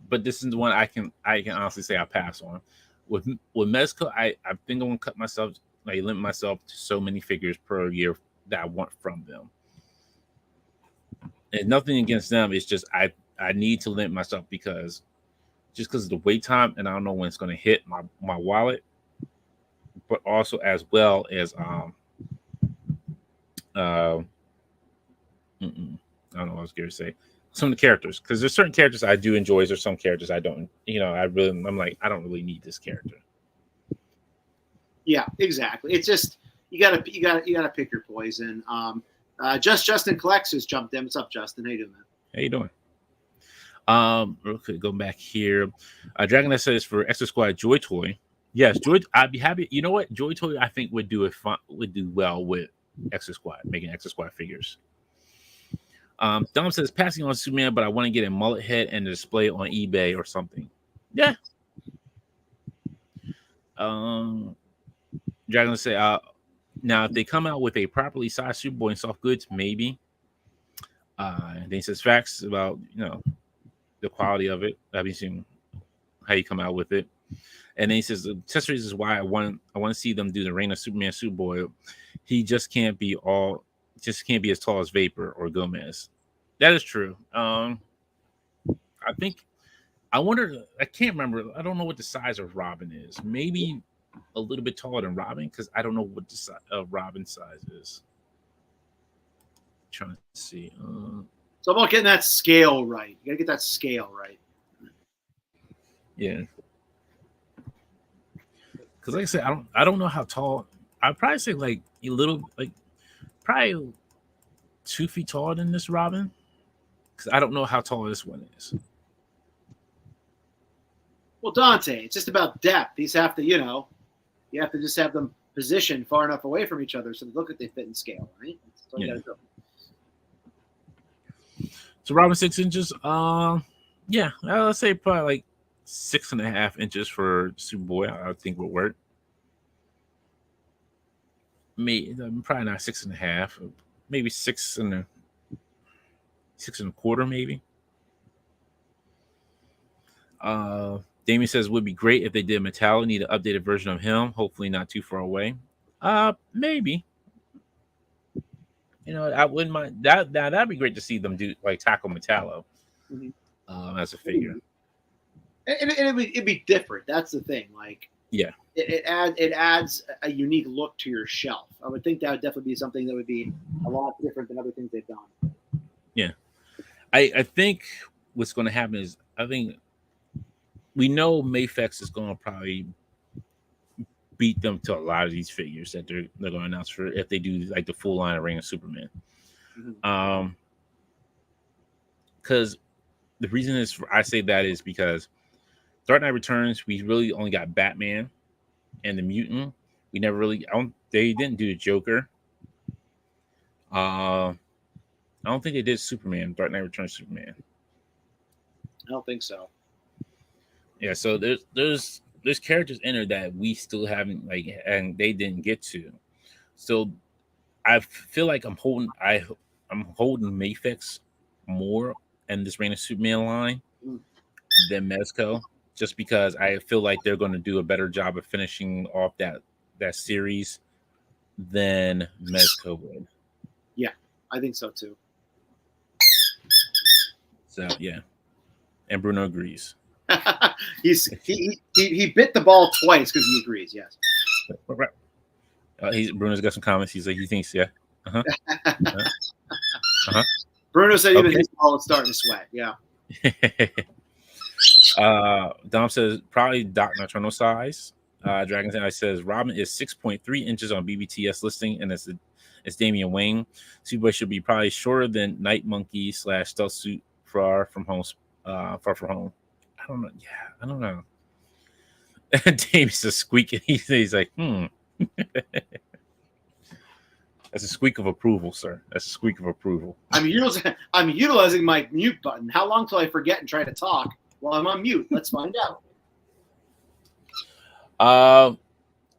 But this is the one I can honestly say I pass on. With Mezco, I think I'm gonna limit myself to so many figures per year that I want from them. And nothing against them. It's just I need to limit myself because of the wait time, and I don't know when it's gonna hit my wallet. But also as well as I don't know what I was going to say. Some of the characters, because there's certain characters I do enjoy. There's some characters I don't. I'm like, I don't really need this character. Yeah, exactly. It's just you gotta pick your poison. Justin Collects has jumped in. What's up, Justin? How you doing, man? How you doing? Real quick, go back here. Dragon that says for Extra Squad Joy Toy. Yes, Joy. I'd be happy. You know what? Joy Toy, I think would do well with Extra Squad, making Extra Squad figures. Dom says passing on Superman, but I want to get a mullet head and a display on eBay or something. Yeah. Dragon say, now if they come out with a properly sized Superboy in soft goods, maybe. Then he says facts about the quality of it. I've been seeing how you come out with it. And then he says the accessories is why I want to see them do the Reign of Superman Superboy. He just can't be as tall as Vapor or Gomez. That is true. I can't remember. I don't know what the size of Robin is. Maybe a little bit taller than Robin because I don't know what the size of Robin's size is. Trying to see. So about getting that scale right. You gotta get that scale right. Yeah. Because like I said, I don't know how tall. I'd probably say like a little, like probably 2 feet taller than this Robin. Because I don't know how tall this one is. Well, Dante, it's just about depth. These have to, you have to just have them positioned far enough away from each other so they look like they fit in scale, right? That's all you gotta do. So Robin 6 inches. Yeah, let's say probably like 6.5 inches for Superboy. I think would work. Me, probably not 6.5. Maybe 6.25, maybe. Damien says would be great if they did Metallo. Need an updated version of him. Hopefully not too far away. Maybe. I wouldn't mind that. That'd be great to see them do like tackle Metallo as a figure. And it'd be different. That's the thing. Like, yeah, it adds a unique look to your shelf. I would think that would definitely be something that would be a lot different than other things they've done. Yeah, I think what's going to happen is I think we know Mayfex is going to probably beat them to a lot of these figures that they're going to announce for if they do like the full line of Reign of Superman. Because the reason is I say that is because Dark Knight Returns, we really only got Batman and the Mutant. We never really, they didn't do the Joker. I don't think they did Superman, Dark Knight Returns Superman. I don't think so. Yeah, so there's characters in there that we still haven't and they didn't get to. So I feel like I'm holding Mayfix more in this Reign of Superman line than Mezco, just because I feel like they're going to do a better job of finishing off that series than Mezco would. Yeah, I think so too. So yeah, and Bruno agrees. he bit the ball twice because he agrees. Yes. Bruno's got some comments. He's like he thinks Bruno said even his ball is starting to sweat. Yeah. Dom says probably Doc Nocturnal size. Dragon's Eye says Robin is 6.3 inches on BBTS listing, and it's Damian Wayne. Superboy should be probably shorter than Night Monkey / Stealth Suit Far From Home. I don't know. Yeah, I don't know. Dame's just squeaking. He's like, That's a squeak of approval, sir. That's a squeak of approval. I'm utilizing my mute button. How long till I forget and try to talk while I'm on mute? Let's find out.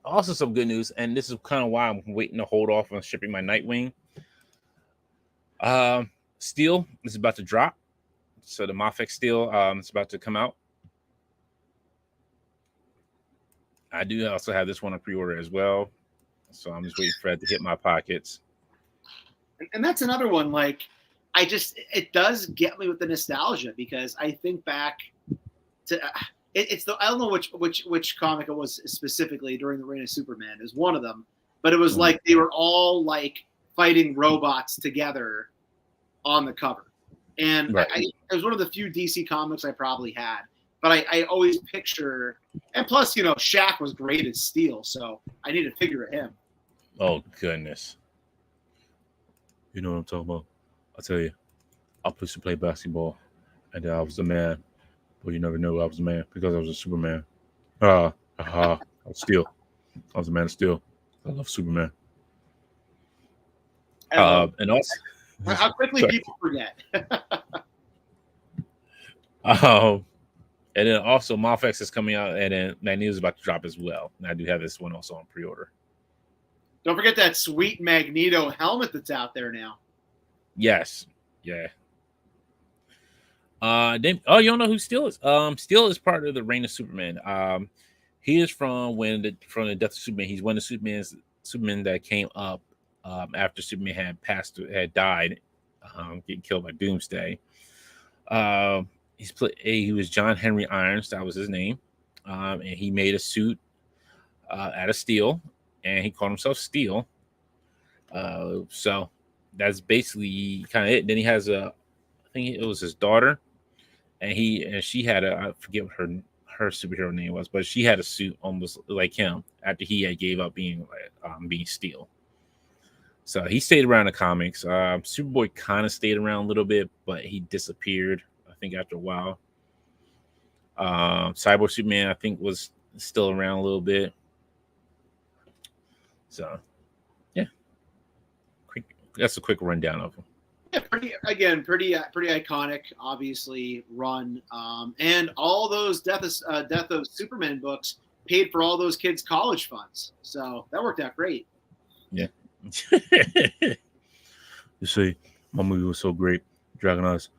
Also some good news, and this is kind of why I'm waiting to hold off on shipping my Nightwing. Steel is about to drop. So the Mafex Steel is about to come out. I do also have this one on pre-order as well. So I'm just waiting for it to hit my pockets. And that's another one. Like, it does get me with the nostalgia because I think back to I don't know which comic it was specifically during the Reign of Superman is one of them, but it was like they were all like fighting robots together on the cover. And right. It was one of the few DC comics I probably had. But I always picture, and plus, Shaq was great at Steel, so I need a figure of him. Oh, goodness. You know what I'm talking about? I'll tell you. I used to play basketball, and I was a man. But you never knew I was a man because I was a Superman. I was Steel. I was a man of Steel. I love Superman. And also... How quickly people forget. And then also Mafex is coming out, and then Magneto is about to drop as well. And I do have this one also on pre-order. Don't forget that sweet Magneto helmet that's out there now. Yes. Yeah. You don't know who Steel is? Steel is part of the Reign of Superman. He is from the Death of Superman. He's one of the Superman that came up after Superman had died, getting killed by Doomsday. He was John Henry Irons, that was his name, and he made a suit out of steel, and he called himself Steel. So that's basically kind of it. Then he has I think it was his daughter, and she had I forget what her her superhero name was, but she had a suit almost like him after he had gave up being Steel. So he stayed around the comics. Superboy kind of stayed around a little bit, but he disappeared, I think, after a while. Cyborg Superman, I think, was still around a little bit. So, yeah. That's a quick rundown of him. Yeah, pretty iconic, obviously, run. And all those Death of Superman books paid for all those kids' college funds. So that worked out great. Yeah. You see, my movie was so great. Dragon Eyes.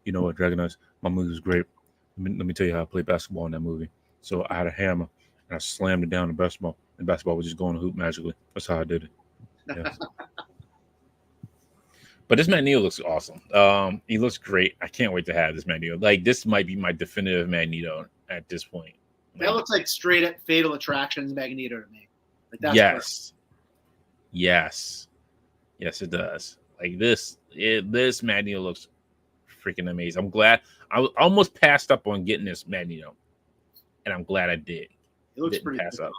You know what, Dragon Eyes? My movie was great. Let me tell you how I played basketball in that movie. So I had a hammer and I slammed it down the basketball. And basketball was just going to hoop magically. That's how I did it. Yes. But this Magneto looks awesome. He looks great. I can't wait to have this Magneto. Like, this might be my definitive Magneto at this point. Like, that looks like straight up Fatal Attractions Magneto to me. Like, that's yes. Yes. Yes, it does. Like this Magneto looks freaking amazing. I'm glad. I was almost passed up on getting this Magneto, and I'm glad I did. It looks Didn't pretty pass cool.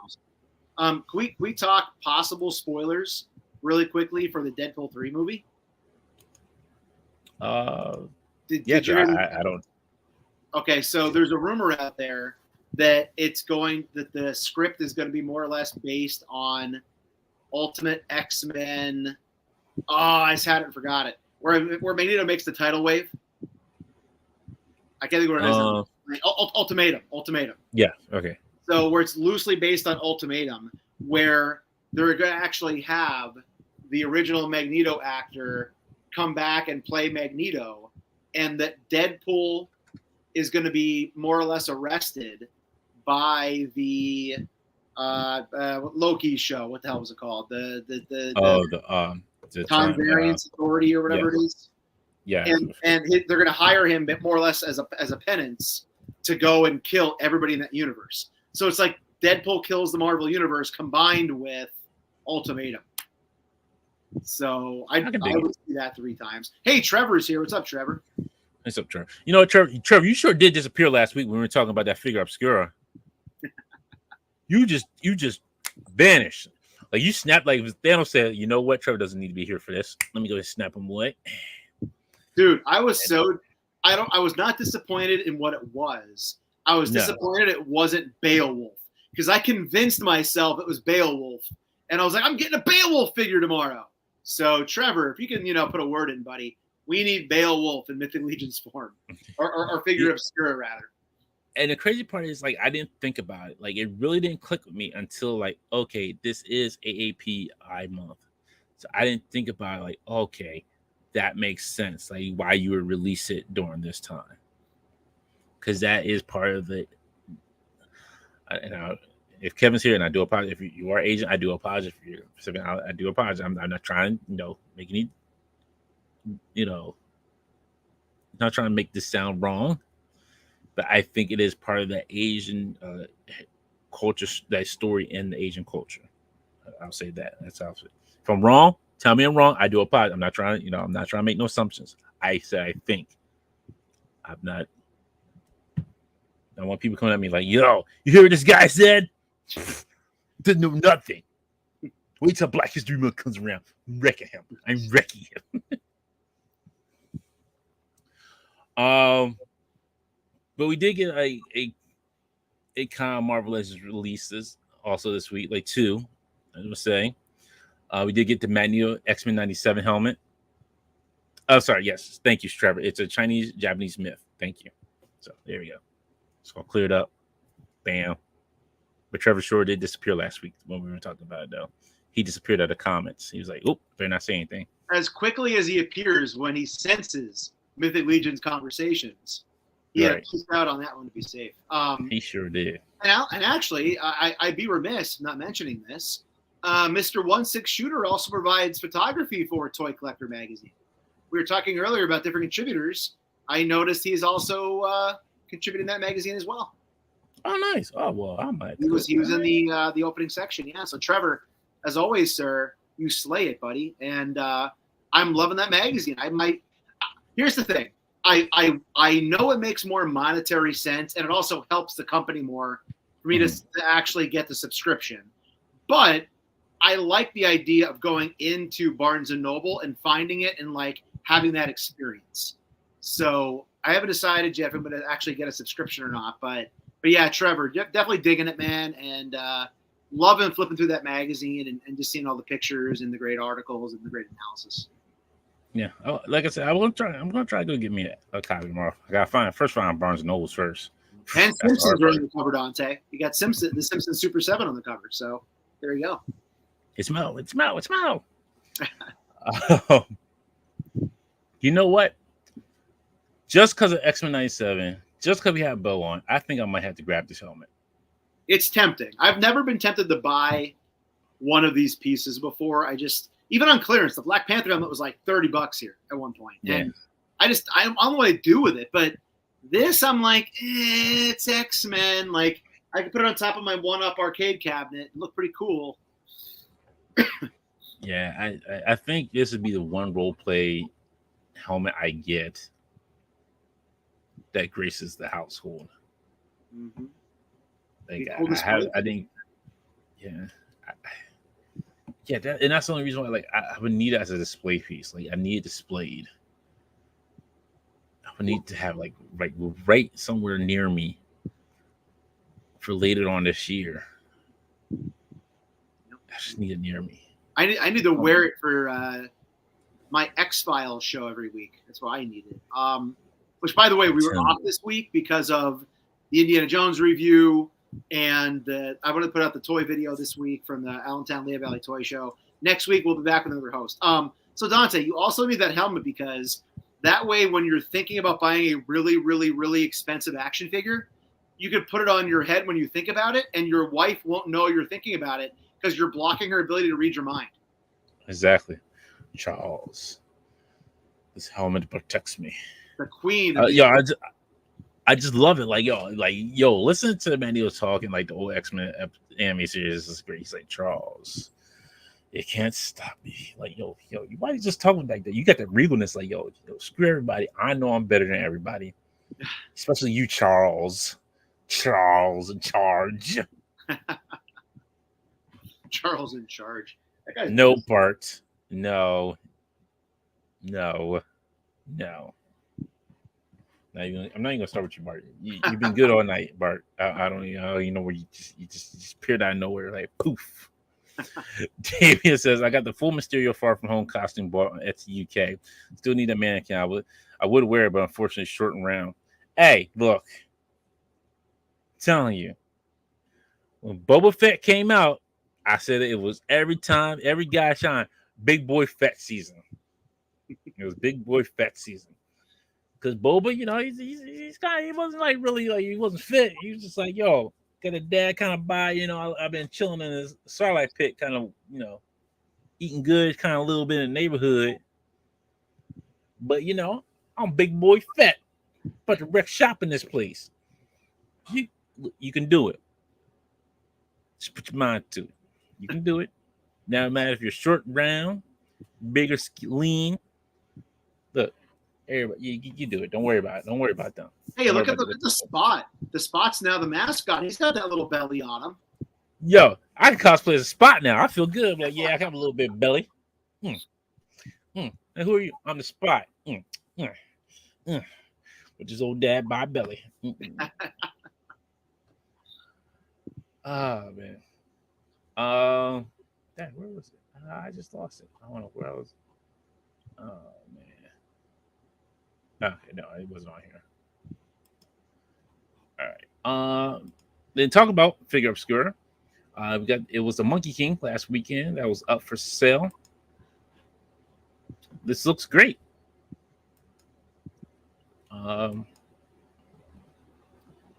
up. Can we talk possible spoilers really quickly for the Deadpool 3 movie? Did you I don't. Okay, so there's a rumor out there that the script is going to be more or less based on Ultimate X-Men. Oh, I just had it and forgot it. Where Magneto makes the tidal wave. I can't think what it is. Ultimatum. Yeah. Okay. So where it's loosely based on Ultimatum, where they're going to actually have the original Magneto actor come back and play Magneto, and that Deadpool is going to be more or less arrested by the Loki show. What the hell was it called? The Time Variance Authority or whatever it is. Yeah. And they're going to hire him, but more or less as a penance to go and kill everybody in that universe. So it's like Deadpool kills the Marvel universe combined with Ultimatum. So I would see that 3 times. Hey, Trevor's here. What's up, Trevor? What's up, Trevor? You know, Trevor, you sure did disappear last week when we were talking about that figure obscura. you just vanished. Like you snapped. Like Thanos said, you know what? Trevor doesn't need to be here for this. Let me go and snap him away. Dude, I was not disappointed in what it was. I was disappointed it wasn't Beowulf, because I convinced myself it was Beowulf, and I was like, I'm getting a Beowulf figure tomorrow. So Trevor, if you can, put a word in, buddy, we need Beowulf in Mythic Legion's form, or figure obscura rather. And the crazy part is, like, I didn't think about it. Like, it really didn't click with me until, like, okay, this is AAPI month. So I didn't think about it, like, okay, that makes sense. Like, why you would release it during this time. Because that is part of it. And if Kevin's here, and I do apologize. If you are agent, I do apologize for you. I do apologize. I'm not trying, make any, not trying to make this sound wrong. But I think it is part of that Asian culture, that story in the Asian culture. I'll say that. That's how I say. If I'm wrong, tell me I'm wrong. I do apologize. I'm not trying to make no assumptions. I say I think. I'm not. I want people coming at me like, yo, you hear what this guy said? Didn't know nothing. Wait till Black History Month comes around. I'm wrecking him. But we did get a kind of Marvel Legends releases also this week, like 2. I was saying, we did get the Magneto X-Men 97 helmet. Oh, sorry, yes, thank you, Trevor. It's a Chinese-Japanese myth. Thank you. So there we go. It's all cleared up. Bam. But Trevor Shore did disappear last week when we were talking about it, though. He disappeared out of the comments. He was like, "Oh, better not say anything." As quickly as he appears when he senses Mythic Legion's conversations. He had to keep out on that one to be safe. He sure did. And actually, I'd be remiss not mentioning this. Mr. 1/6 Shooter also provides photography for Toy Collector Magazine. We were talking earlier about different contributors. I noticed he's also contributing that magazine as well. Oh, nice. Oh, well, I might. He was in the opening section. Yeah. So Trevor, as always, sir, you slay it, buddy. And I'm loving that magazine. Here's the thing. I know it makes more monetary sense, and it also helps the company more for me to actually get the subscription. But I like the idea of going into Barnes and Noble and finding it and like having that experience. So I haven't decided yet if I'm going to actually get a subscription or not. But yeah, Trevor, definitely digging it, man, and loving flipping through that magazine and just seeing all the pictures and the great articles and the great analysis. Yeah, like I said, I'm gonna try to go get me a copy tomorrow. I gotta find Barnes and Nobles first. And Simpsons are on the cover, Dante. You got the Simpsons Super 7 on the cover. So there you go. It's Mo. You know what? Just because of X-Men 97, just because we have Bo on, I think I might have to grab this helmet. It's tempting. I've never been tempted to buy one of these pieces before. Even on clearance, the Black Panther helmet was like $30 here at one point. Yeah. And I don't know what to do with it. But this, I'm like, it's X-Men. Like, I could put it on top of my one-up arcade cabinet. It looked pretty cool. Yeah, I think this would be the one role play helmet I get that graces the household. Mm-hmm. Like I think, yeah, and that's the only reason why. Like, I would need it as a display piece. Like, I need it displayed. I would need to have like right somewhere near me for later on this year. I just need it near me. I need to wear it for my X-Files show every week. That's what I needed. Which, by the way, we were off this week because of the Indiana Jones review, and I want to put out the toy video this week from the Allentown Lehigh Valley Toy Show. Next week, we'll be back with another host. So, Dante, you also need that helmet because that way, when you're thinking about buying a really, really, really expensive action figure, you could put it on your head when you think about it, and your wife won't know you're thinking about it because you're blocking her ability to read your mind. Exactly. Charles, this helmet protects me. The queen. I just love it. Like, yo, listen to Mandy was talking like the old X-Men anime series. This is great. He's like, Charles, it can't stop me. Like, yo, why are you just talking like that? You got that regalness. Like, yo, screw everybody. I know I'm better than everybody, especially you, Charles. Charles in charge. Charles in charge. No, Bart. No. I'm not even gonna start with you, Bart. You've been good all night, Bart. I don't even know where you just appeared out of nowhere, like poof. Damien says, I got the full Mysterio Far From Home costume bought at the UK. Still need a mannequin. I would wear it, but unfortunately short and round. Hey, look. I'm telling you. When Boba Fett came out, I said it was every guy shine. Big boy Fett season. It was big boy Fett season. Because Boba, he's kind of, he wasn't like really like, he wasn't fit. He was just like, yo, got a dad kind of by, I've been chilling in this Starlight Pit, kind of, eating good, kind of a little bit in the neighborhood. But, I'm big boy Fett. About to wreck shop in this place. You can do it. Just put your mind to it. You can do it. Now, no matter if you're short, round, bigger, lean. Look, everybody, you do it. Don't worry about it. Don't worry about them. Hey, look at the Spot. The Spot's now the mascot. He's got that little belly on him. Yo, I can cosplay as a Spot now. I feel good. Like, yeah, I got a little bit of belly. And who are you? I'm the Spot. With his old dad by belly. Oh, man. Dad, where was it? I just lost it. I don't know where I was. Oh, man. Okay, no, it wasn't on here. All right. Then talk about Figure Obscura. It was the Monkey King last weekend that was up for sale. This looks great.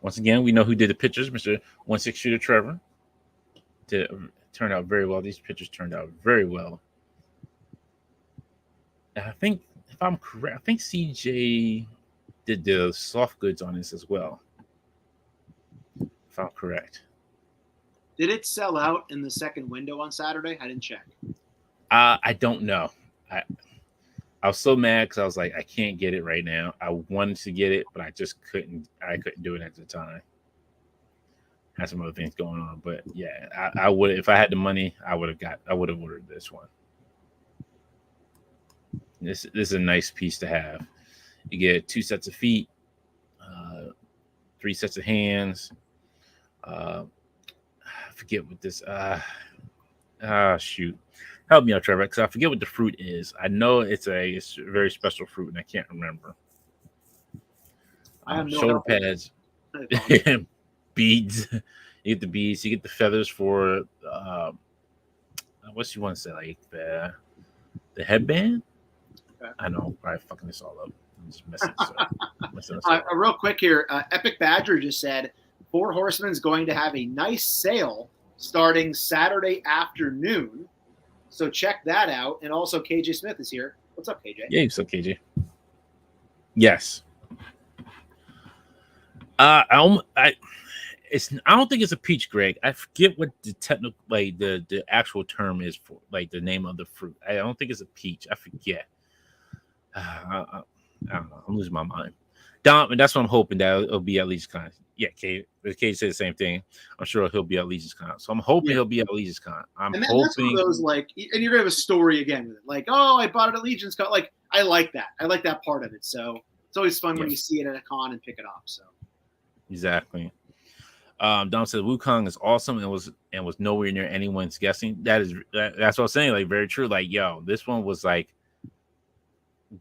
Once again, we know who did the pictures, Mr. 16 Shooter Trevor. Turned out very well. These pictures turned out very well. And I think, if I'm correct, I think CJ did the soft goods on this as well. If I'm correct. Did it sell out in the second window on Saturday? I didn't check. I don't know. I was so mad because I was like, I can't get it right now. I wanted to get it, but I just couldn't. I couldn't do it at the time. Had some other things going on, but yeah, I would if I had the money, I would have ordered this one. This is a nice piece to have. You get 2 sets of feet, 3 sets of hands. I forget what this. Shoot, help me out, Trevor, because I forget what the fruit is. I know it's a very special fruit, and I can't remember. I have no shoulder help. pads, beads. You get the beads. You get the feathers for what you want to say, like the headband. Okay. I know, probably fucking this all up. I'm just messing this up. Real quick here, Epic Badger just said 4 Horsemen's going to have a nice sale starting Saturday afternoon. So check that out. And also KJ Smith is here. What's up, KJ? Yeah, what's up, KJ? Yes. I don't think it's a peach, Greg. I forget what the technical, like the actual term is for, like the name of the fruit. I don't think it's a peach. I forget. I don't know. I'm losing my mind. And that's what I'm hoping that it'll be at least kind of. Yeah, Kate said the same thing. I'm sure he'll be at Legion's Con. So I'm hoping he'll be at Legion's Con. I'm hoping that's one of those, like, and you're gonna have a story again with it. Like, oh, I bought it at Legion's Con. Like, I like that. I like that part of it. So it's always fun when you see it at a con and pick it up. So exactly. Dom said Wukong is awesome and was nowhere near anyone's guessing. That's what I was saying. Like, very true. Like, yo, this one was like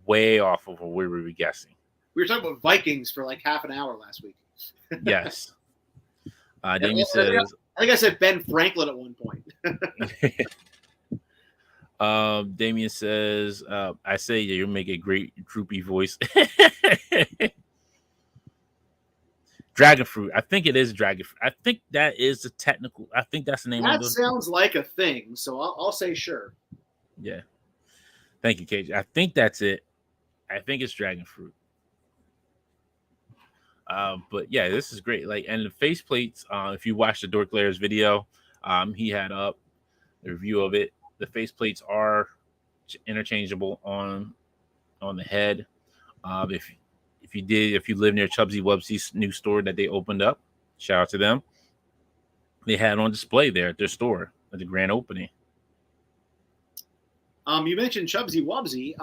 way off of where we were guessing. We were talking about Vikings for like half an hour last week. Yes. Damien says, I think I said Ben Franklin at one point. Damien says, I say you make a great droopy voice. Dragon fruit. I think it is dragon fruit. I think that is the technical. I think that's the name of it. That sounds like a thing, so I'll say sure. Yeah. Thank you, KJ. I think that's it. I think it's dragon fruit. But yeah, this is great. Like, and the faceplates, if you watch the Dork Layers video, he had up the review of it. The faceplates are interchangeable on the head. If you live near Chubsy Wubsy's new store that they opened up, shout out to them. They had it on display there at their store at the grand opening. You mentioned Chubsy Wubsy.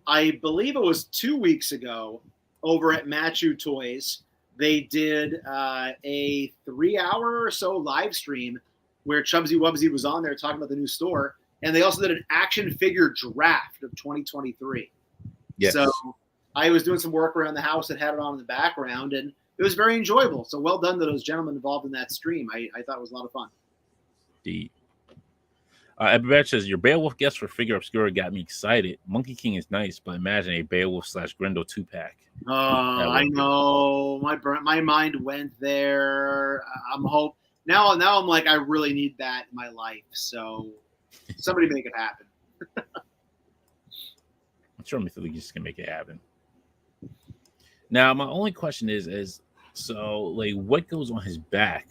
I believe it was 2 weeks ago over at Machu Toys. They did a 3-hour or so live stream where Chubsy Wubsy was on there talking about the new store. And they also did an action figure draft of 2023. Yes. So I was doing some work around the house that had it on in the background, and it was very enjoyable. So well done to those gentlemen involved in that stream. I thought it was a lot of fun. Indeed. Epic says, your Beowulf guess for Figure Obscura got me excited. Monkey King is nice, but imagine a Beowulf / Grendel 2-pack. Oh, I know. My mind went there. Now I'm like, I really need that in my life. So somebody make it happen. I'm sure Mythologies can make it happen. Now, my only question is so, like, what goes on his back?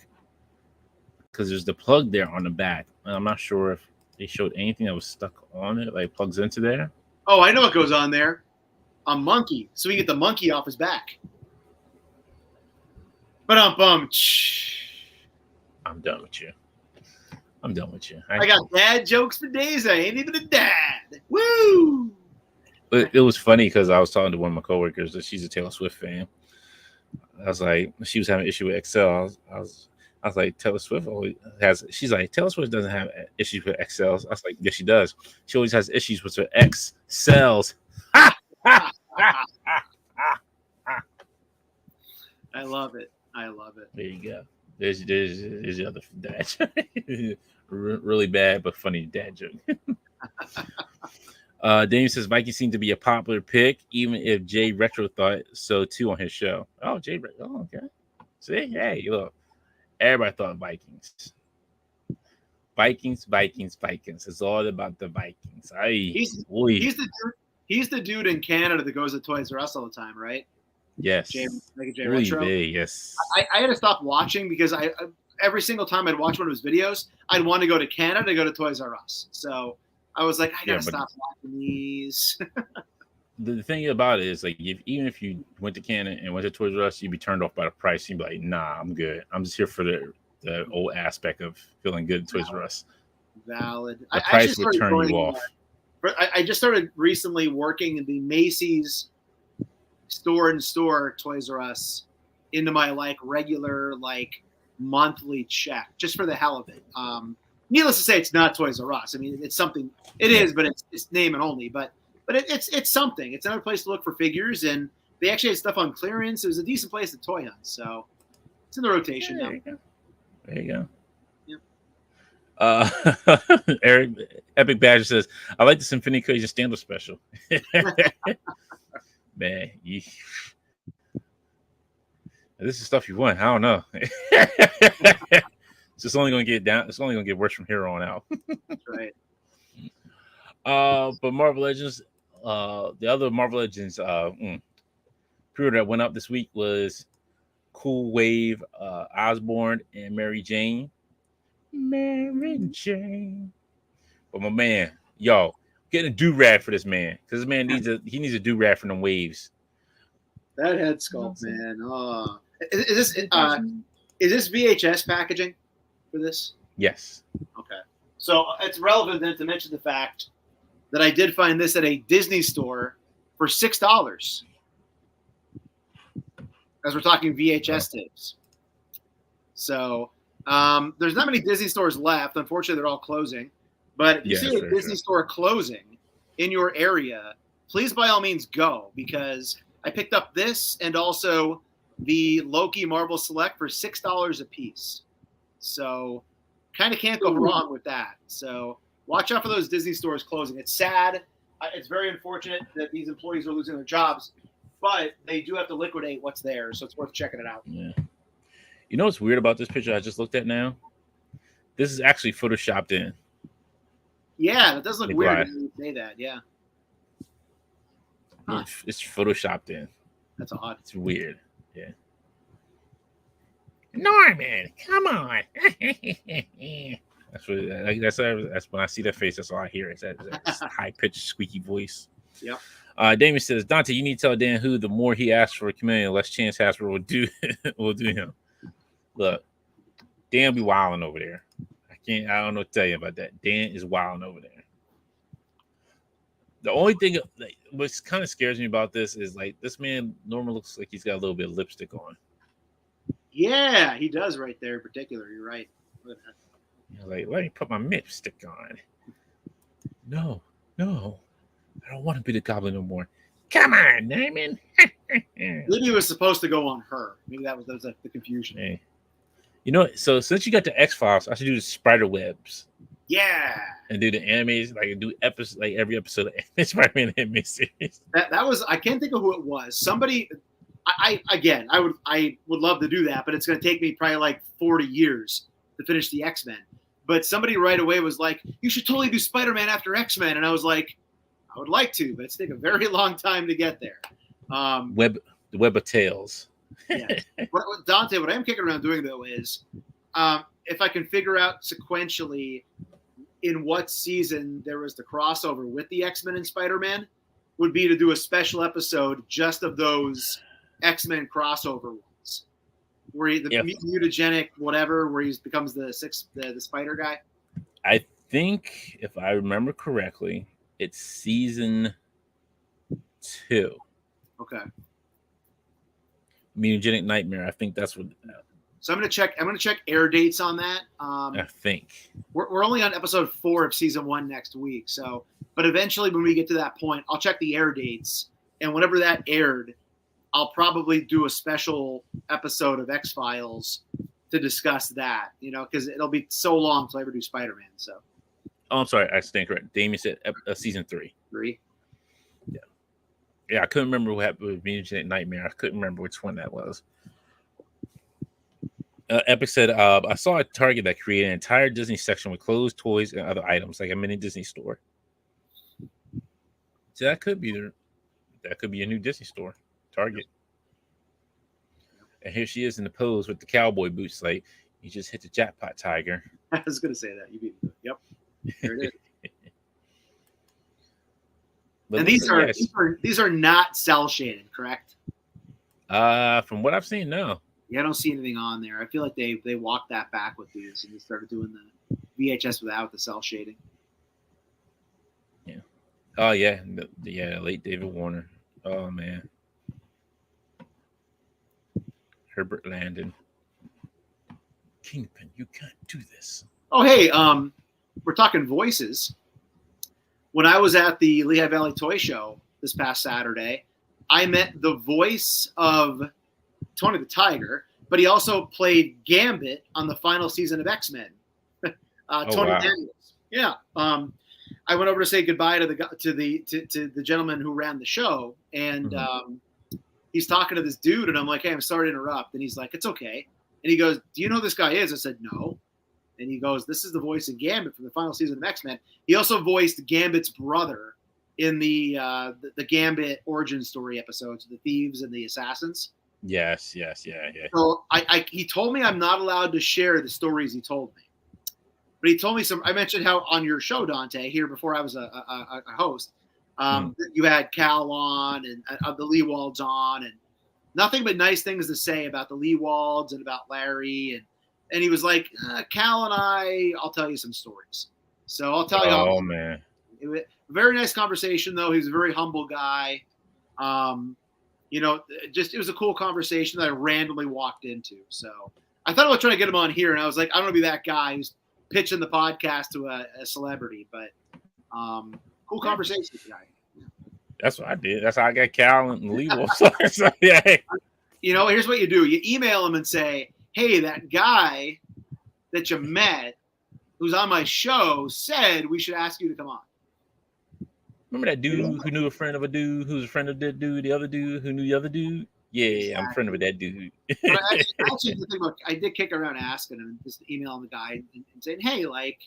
Because there's the plug there on the back. And I'm not sure if they showed anything that was stuck on it, like plugs into there. Oh, I know what goes on there. A monkey. So we get the monkey off his back. I'm done with you. I got dad jokes for days. I ain't even a dad. Woo! It was funny because I was talking to one of my coworkers that she's a Taylor Swift fan. I was like, she was having an issue with Excel. I was like, Taylor Swift always has. She's like, Taylor Swift doesn't have issues with Excels. I was like, yes, she does. She always has issues with her Excels. I love it. There you go. There's the other dad joke. Really bad but funny dad joke. Damian says Vikings seem to be a popular pick, even if Jay Retro thought so too on his show. Oh, Jay Retro. Oh, okay. See, hey, look. Everybody thought Vikings. Vikings. It's all about the Vikings. He's the dude in Canada that goes to Toys R Us all the time, right? Yes. Jay Retro. Yes. I had to stop watching because every single time I'd watch one of his videos, I'd want to go to Canada to go to Toys R Us. So I was like, I gotta but stop watching these. the thing about it is like even if you went to Canada and went to Toys R Us, you'd be turned off by the price. You'd be like, nah, I'm good. I'm just here for the old aspect of feeling good at Toys R Us. Valid. The I price actually would started turn you going, off. but I just started recently working in the Macy's store Toys R Us into my like regular like monthly check just for the hell of it. Needless to say, it's not Toys R Us. I mean, it's something. It is, but it's name and only. But it's something. It's another place to look for figures, and they actually had stuff on clearance. It was a decent place to toy hunt, so it's in the rotation now. There you go. Yep. Eric Epic Badger says, I like the Symphony Equation stand-up special. Man, this is stuff you want. I don't know. It's just only gonna get down. It's only gonna get worse from here on out. Right. But Marvel Legends, the other Marvel Legends pre-order that went up this week was Cool Wave, Osborn, and Mary Jane. Mary Jane. But my man, getting a do-rag for this man, because this man needs a do-rag from them waves. That head sculpt, man. Oh, is this VHS packaging for this? Yes. Okay. So it's relevant then to mention the fact that I did find this at a Disney store for $6. As we're talking VHS tapes. So there's not many Disney stores left. Unfortunately, they're all closing. But if you see a Disney store closing in your area, please by all means go, because I picked up this and also the Loki Marvel Select for $6 a piece. So kind of can't go wrong with that. So watch out for those Disney stores closing. It's sad. It's very unfortunate that these employees are losing their jobs, but they do have to liquidate what's there. So it's worth checking it out. Yeah. You know what's weird about this picture I just looked at now? This is actually photoshopped in. Yeah, that does look weird when you say that. Yeah. Huh. It's photoshopped in. That's odd. It's weird. Yeah. Norman, come on. That's when I see that face. That's all I hear. It's that high pitched, squeaky voice. Yep. Damien says, Dante, you need to tell Dan who the more he asks for a chameleon, less chance Hasbro will do him. Look, Dan be wilding over there. I don't know what to tell you about that. Dan is wilding over there. The only thing what kind of scares me about this is like this man normally looks like he's got a little bit of lipstick on. Yeah, he does right there in particular. You're right. Like, let me put my lipstick on. No. I don't want to be the goblin no more. Come on, Naaman. Maybe it was supposed to go on her. Maybe that was the confusion. Hey. You know, so since you got the X-Files, I should do the spider webs. Yeah. And do the animes, like do episodes, like every episode of Spider-Man anime series. That was, I can't think of who it was. Somebody, I would love to do that, but it's going to take me probably like 40 years to finish the X-Men. But somebody right away was like, you should totally do Spider-Man after X-Men. And I was like, I would like to, but it's taken a very long time to get there. The Web of Tales. Yeah. Dante, what I'm kicking around doing though is if I can figure out sequentially in what season there was the crossover with the X-Men and Spider-Man, would be to do a special episode just of those X-Men crossover ones, where mutagenic whatever, where he becomes the spider guy. I think if I remember correctly, it's season 2. Okay. Mutagenic Nightmare. I think that's what. So I'm gonna check air dates on that. I think we're only on episode 4 of season 1 next week. So, but eventually when we get to that point, I'll check the air dates, and whenever that aired, I'll probably do a special episode of X-Files to discuss that. You know, because it'll be so long till I ever do Spider-Man. So. Oh, I'm sorry, I stand correct. Damien said season 3. 3. Yeah, I couldn't remember what happened with Mutagenic Nightmare. I couldn't remember which one that was. Epic said, I saw a Target that created an entire Disney section with clothes, toys, and other items, like a mini Disney store. So that could be a new Disney store, Target. And here she is in the pose with the cowboy boots. Like, you just hit the jackpot, Tiger. I was gonna say that. You beat me. Yep. There it is. But And these are not cell shaded, correct? From what I've seen, no. Yeah, I don't see anything on there. I feel like they walked that back with these and they started doing the VHS without the cell shading. Yeah. Oh yeah, late David Warner. Oh man. Herbert Landon. Kingpin, you can't do this. Oh hey, we're talking voices. When I was at the Lehigh Valley Toy Show this past Saturday, I met the voice of Tony the Tiger, but he also played Gambit on the final season of X-Men. Tony Daniels. Yeah. I went over to say goodbye to the gentleman who ran the show, and he's talking to this dude, and I'm like, hey, I'm sorry to interrupt. And he's like, it's okay. And he goes, do you know who this guy is? I said, no. And he goes, this is the voice of Gambit from the final season of X-Men. He also voiced Gambit's brother in the Gambit origin story episodes, the Thieves and the Assassins. Yes. So he told me I'm not allowed to share the stories he told me. But he told me I mentioned how on your show, Dante, here before I was a host, you had Cal on and the Leewalds on, and nothing but nice things to say about the Leewalds and about Larry. And he was like, Cal and I'll tell you some stories. So I'll tell you. Oh, man. Very nice conversation, though. He's a very humble guy. It was a cool conversation that I randomly walked into. So I thought about trying to get him on here, and I was like, I don't want to be that guy who's pitching the podcast to a celebrity, but cool conversation with the guy. That's what I did. That's how I got Cal and Leewolf. So, yeah. Here's what you do. You email him and say, hey, that guy that you met who's on my show said we should ask you to come on. Remember that dude who knew a friend of a dude who's a friend of that dude, the other dude who knew the other dude? Yeah, exactly. I'm a friend of that dude. I did kick around asking him, just emailing the guy and saying, hey, like,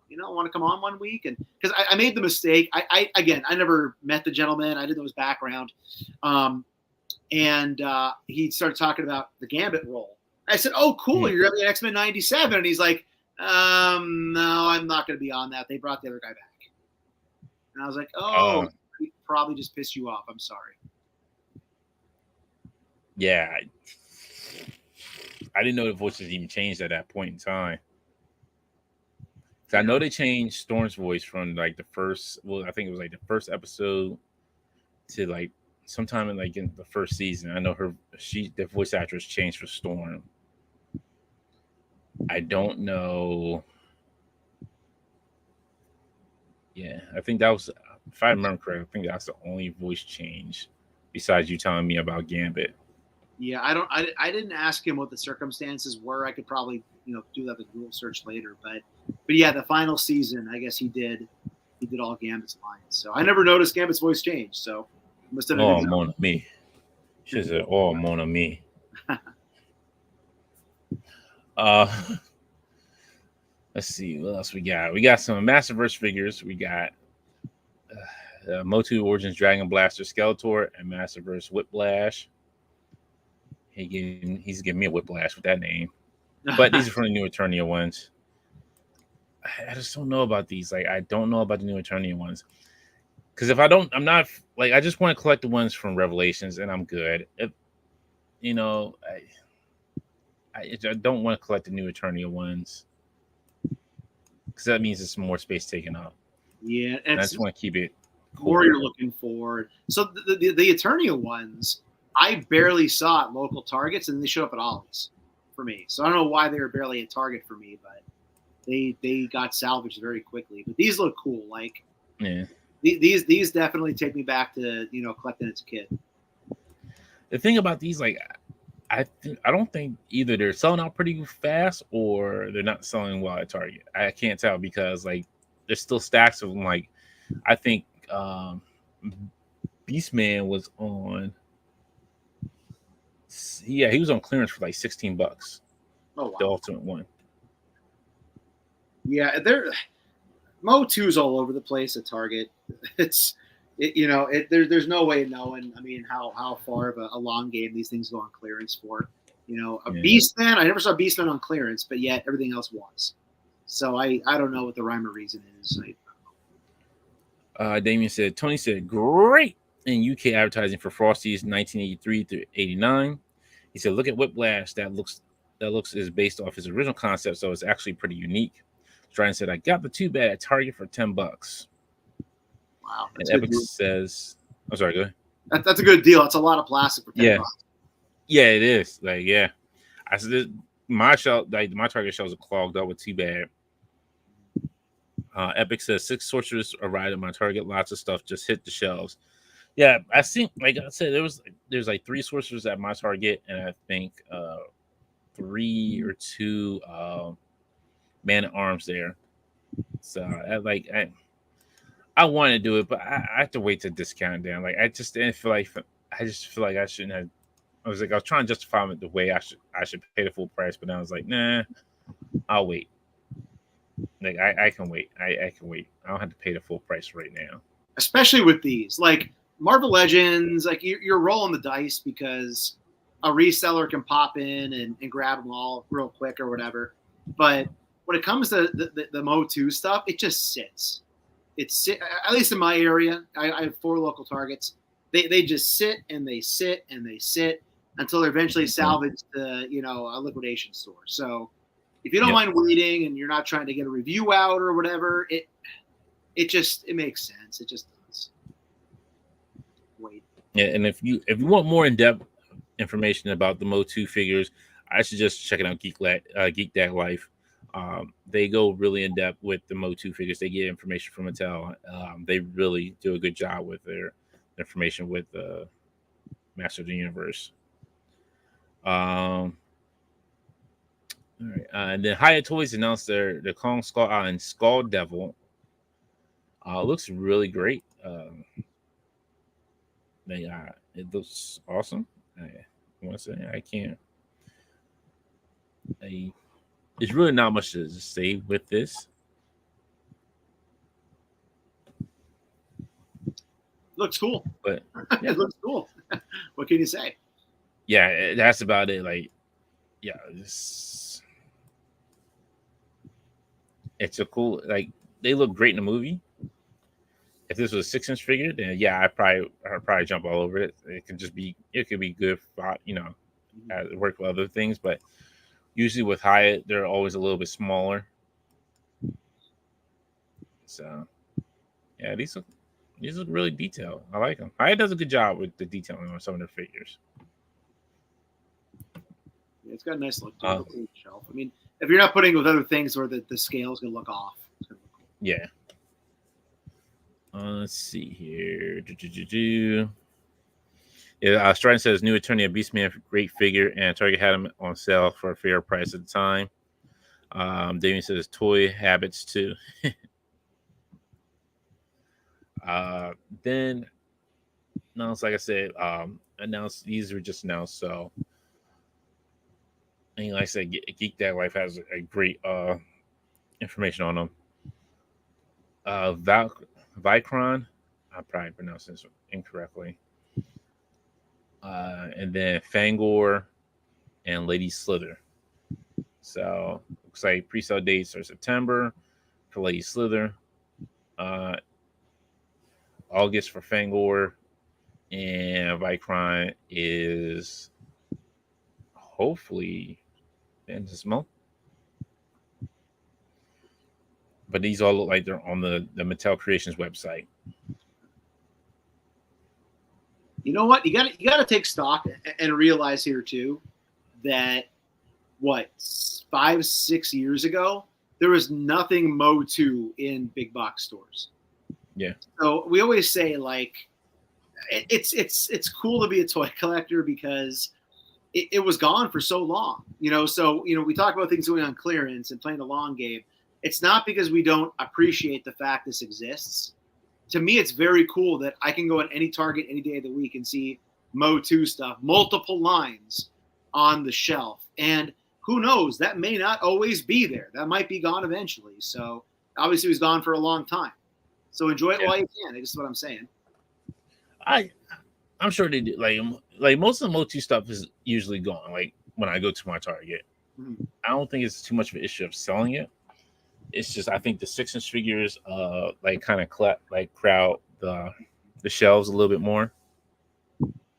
want to come on one week? And because I made the mistake. I never met the gentleman. I didn't know his background. And he started talking about the Gambit role. I said, oh, cool. You're going to be X-Men 97. And he's like, no, I'm not going to be on that. They brought the other guy back. And I was like, he probably just pissed you off. I'm sorry. Yeah. I didn't know the voices even changed at that point in time. I know they changed Storm's voice from like the first, I think it was like the first episode to like sometime in the first season. I know the voice actress changed for Storm. I don't know. Yeah, I think that was, if I remember correctly, I think that's the only voice change besides you telling me about Gambit. Yeah, I didn't ask him what the circumstances were. I could probably, do that with Google search later. But yeah, the final season, I guess he did all Gambit's lines. So I never noticed Gambit's voice change. So must have done mon ami. She said, "Oh, mon ami." Let's see what else we got. We got some Massiverse figures. We got Motu Origins Dragon Blaster Skeletor and Massiverse Whiplash. He's giving me a whiplash with that name. But these are from the new Eternia ones. I just don't know about these. Like, I don't know about the new Eternia ones. Because if I don't, I'm not, like, I just want to collect the ones from Revelations and I'm good. I don't want to collect the new Eternia ones. Because that means it's more space taken up. Yeah. And I just want to keep it cool. Or you're looking forward. So the Eternia ones, I barely saw at local Targets, and they showed up at Ollie's for me. So I don't know why they were barely a Target for me, but they got salvaged very quickly. But these look cool. Like, yeah, these definitely take me back to collecting as a kid. The thing about these, like, I don't think either they're selling out pretty fast or they're not selling well at Target. I can't tell because like there's still stacks of them. Like I think Beastman was on. Yeah, he was on clearance for like $16. Oh, wow. The ultimate one. Yeah, Motu's all over the place at Target. There's no way of knowing. I mean, how far of a long game these things go on clearance for. Beastman. I never saw Beastman on clearance, but yet everything else was. So I don't know what the rhyme or reason is. Damien said, Tony said, great in UK advertising for Frosty's 1983 through 89. He said, look at Whiplash. That looks is based off his original concept, so it's actually pretty unique. Strider said, I got the 2-bad at Target for $10. Wow. And Epic says, I'm sorry, go ahead. That's a good deal. That's a lot of plastic for $10. Yeah, it is. Like, yeah. I said my shelf, like my Target shelves are clogged up with 2-bad. Epic says 6 sorcerers arrived at my Target. Lots of stuff just hit the shelves. Yeah, I think, like I said, there's like 3 sorcerers at my Target, and I think 3 or 2 man at arms there. So I want to do it, but I have to wait to discount down. Like I just didn't feel like I shouldn't have. I was trying to justify it the way I should pay the full price, but then I was like, nah, I'll wait. Like I can wait. I can wait. I don't have to pay the full price right now. Especially with these, like Marvel Legends, like you're rolling the dice because a reseller can pop in and grab them all real quick or whatever. But when it comes to the Mo2 stuff, it just sits. At least in my area, I have 4 local Targets. They just sit and they sit and they sit until they're eventually salvaged to a liquidation store. So if you don't mind waiting and you're not trying to get a review out or whatever, it makes sense. It just does. Wait. Yeah, and if you want more in-depth information about the Mo2 figures, I suggest checking out Geek That Life. They go really in depth with the Mo2 figures. They get information from Mattel. They really do a good job with their information with Master of the Universe. All right, and then Hyatt Toys announced their Kong Skull and Skull Devil. Looks really great. It looks awesome. I want to say I can't. There's really not much to say with this. Looks cool. But yeah. It looks cool. What can you say? Yeah, that's about it. Like, yeah, it's a cool. Like, they look great in the movie. If this was a 6-inch figure, then yeah, I'd probably jump all over it. It could be good for work with other things, but usually with Hyatt, they're always a little bit smaller. So yeah, these look really detailed. I like them. Hyatt does a good job with the detailing on some of their figures. Yeah, it's got a nice look to it. The shelf. I mean, if you're not putting it with other things where the scale is going to look off. It's gonna look cool. Yeah. Let's see here. Yeah, Stratton says new Attorney of Beastman, great figure, and Target had him on sale for a fair price at the time. Damien says toy habits too. Then announced, like I said, these were just announced. So, and like I said, Geek That Life has a great information on them. Vicron, I probably pronounced this incorrectly. And then Fangor and Lady Slither. So looks like pre-sale dates are September for Lady Slither, August for Fangor, and Vicron is hopefully the end of this month. But these all look like they're on the Mattel Creations website. You know what? You got to take stock and realize here too that 5-6 years ago there was nothing Mo2 in big box stores. Yeah. So we always say like it's cool to be a toy collector because it was gone for so long. So we talk about things going on clearance and playing the long game. It's not because we don't appreciate the fact this exists. To me, it's very cool that I can go at any Target any day of the week and see Mo2 stuff, multiple lines on the shelf. And who knows, that may not always be there. That might be gone eventually. So obviously it was gone for a long time. So enjoy it while you can. That's what I'm saying. I'm sure they do. Like most of the Mo2 stuff is usually gone. Like when I go to my Target, I don't think it's too much of an issue of selling it. It's just I think the 6-inch figures like kind of crowd the shelves a little bit more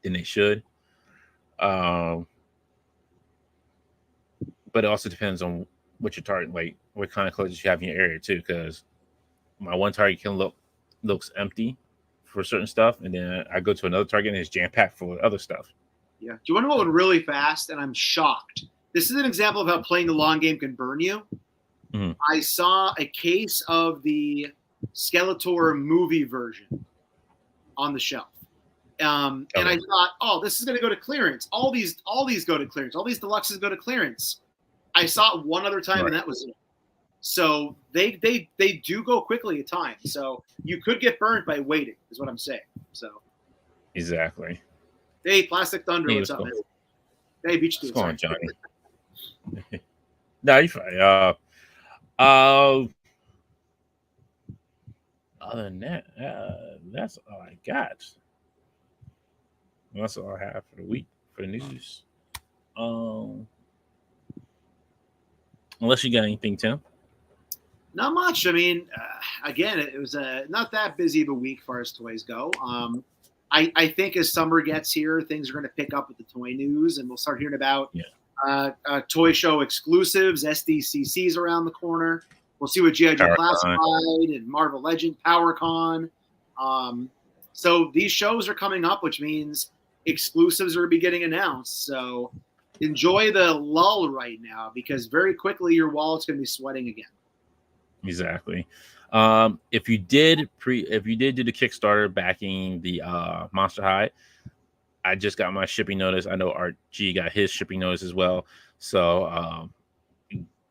than they should. Um, but it also depends on what your target, like what kind of collectors you have in your area too. Because my one target can looks empty for certain stuff, and then I go to another target and it's jam packed full of other stuff. Yeah. Do you want to know what really fast? And I'm shocked. This is an example of how playing the long game can burn you. Mm-hmm. I saw a case of the Skeletor movie version on the shelf. And I thought, oh, this is going to go to clearance. All these go to clearance. All these deluxes go to clearance. I saw it one other time, and that was it. So they do go quickly at times. So you could get burned by waiting, is what I'm saying. So exactly. Hey, Plastic Thunder, what's up, man? Hey, Beach Dude. What's going on, Johnny? No, you're fine. Other than that, that's all I got. That's all I have for the week for the news. Unless you got anything, Tim. Not much. I mean, again, it was not that busy of a week as far as toys go. I think as summer gets here, things are going to pick up with the toy news, and we'll start hearing about toy show exclusives, SDCCs around the corner. We'll see what G.I. Joe Classified and Marvel Legend, PowerCon. So these shows are coming up, which means exclusives are be getting announced. So enjoy the lull right now, because very quickly your wallet's going to be sweating again. Exactly. If you did do the Kickstarter backing the Monster High, I just got my shipping notice. I know RG got his shipping notice as well. So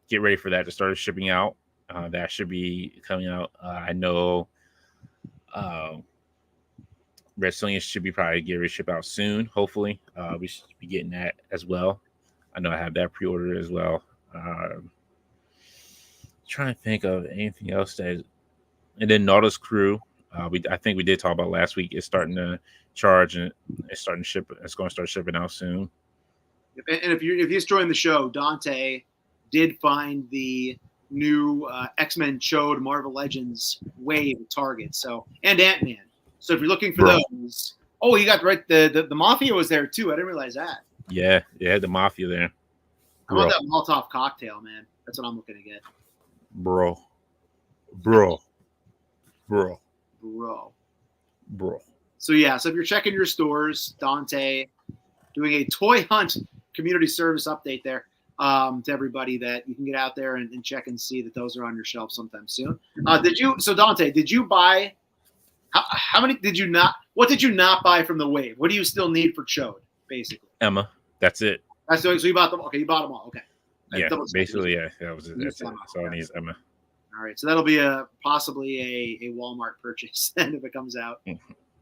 get ready for that to start shipping out. That should be coming out. I know Red Sonja should be probably get ready to ship out soon. Hopefully, we should be getting that as well. I know I have that pre-ordered as well. Trying to think of anything else and then Nautilus Crew. I think we did talk about last week. It's starting to charge and it's starting to ship. It's going to start shipping out soon. And if you just joined the show, Dante did find the new X-Men Chode Marvel Legends wave at Target. So and Ant-Man. So if you're looking for those, you got the Mafia was there too. I didn't realize that. Yeah, the Mafia there. I want that Molotov cocktail, man. That's what I'm looking to get. Bro. So yeah, so if you're checking your stores, Dante doing a toy hunt community service update there to everybody that you can get out there and check and see that those are on your shelf sometime soon. Dante, did you buy how many did you not what did you not buy from the wave? What do you still need for Chode, basically? Emma. That's it. So you bought them. Okay, you bought them all. Okay. Yeah, basically, yeah. That was it. That's it. So I need Emma. All right, so that'll be possibly a Walmart purchase then if it comes out.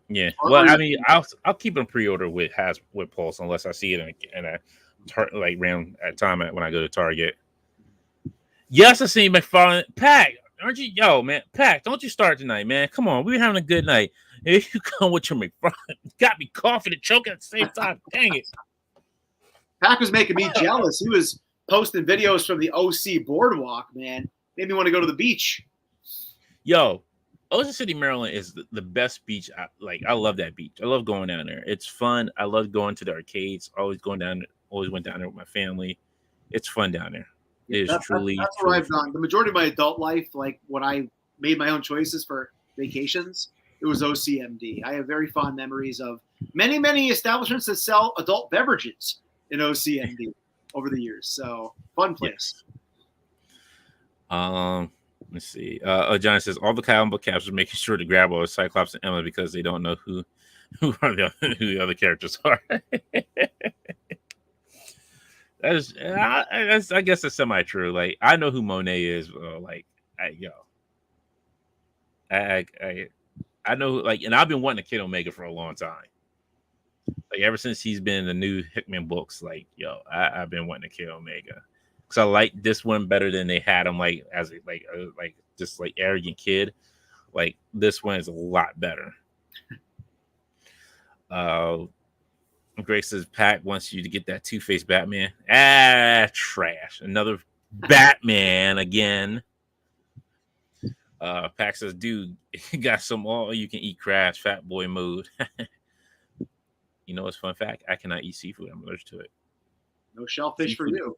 Yeah. Well, I mean, I'll keep them pre-order with Pulse unless I see it in a round at time when I go to Target. Yes, I see McFarlane. Pack, aren't you? Yo, man, Pack, don't you start tonight, man? Come on, we're having a good night. If you come with your McFarlane, got me coughing and choking at the same time. Dang it. Pack was making me jealous. He was posting videos from the OC boardwalk, man. Made me want to go to the beach. Yo, Ocean City, Maryland is the best beach. I love that beach. I love going down there. It's fun. I love going to the arcades. Always went down there with my family. It's fun down there. That's what I've done. The majority of my adult life, like when I made my own choices for vacations, it was OCMD. I have very fond memories of many, many establishments that sell adult beverages in OCMD over the years. So fun place. Yes. Let's see. John says all the comic book captures making sure to grab all Cyclops and Emma because they don't know who the other characters are. I guess that's semi-true. Like I know who Monet is. I know and I've been wanting a Kid Omega for a long time. Like ever since he's been in the new Hickman books, I've been wanting a Kid Omega. Because I like this one better than they had him as just arrogant kid. Like this one is a lot better. Greg says Pat wants you to get that Two-Face Batman. Trash. Another Batman again. Pax says, dude, got some all you can eat crabs, fat boy mode. You know what's fun fact? I cannot eat seafood. I'm allergic to it. No shellfish for Seafood. you.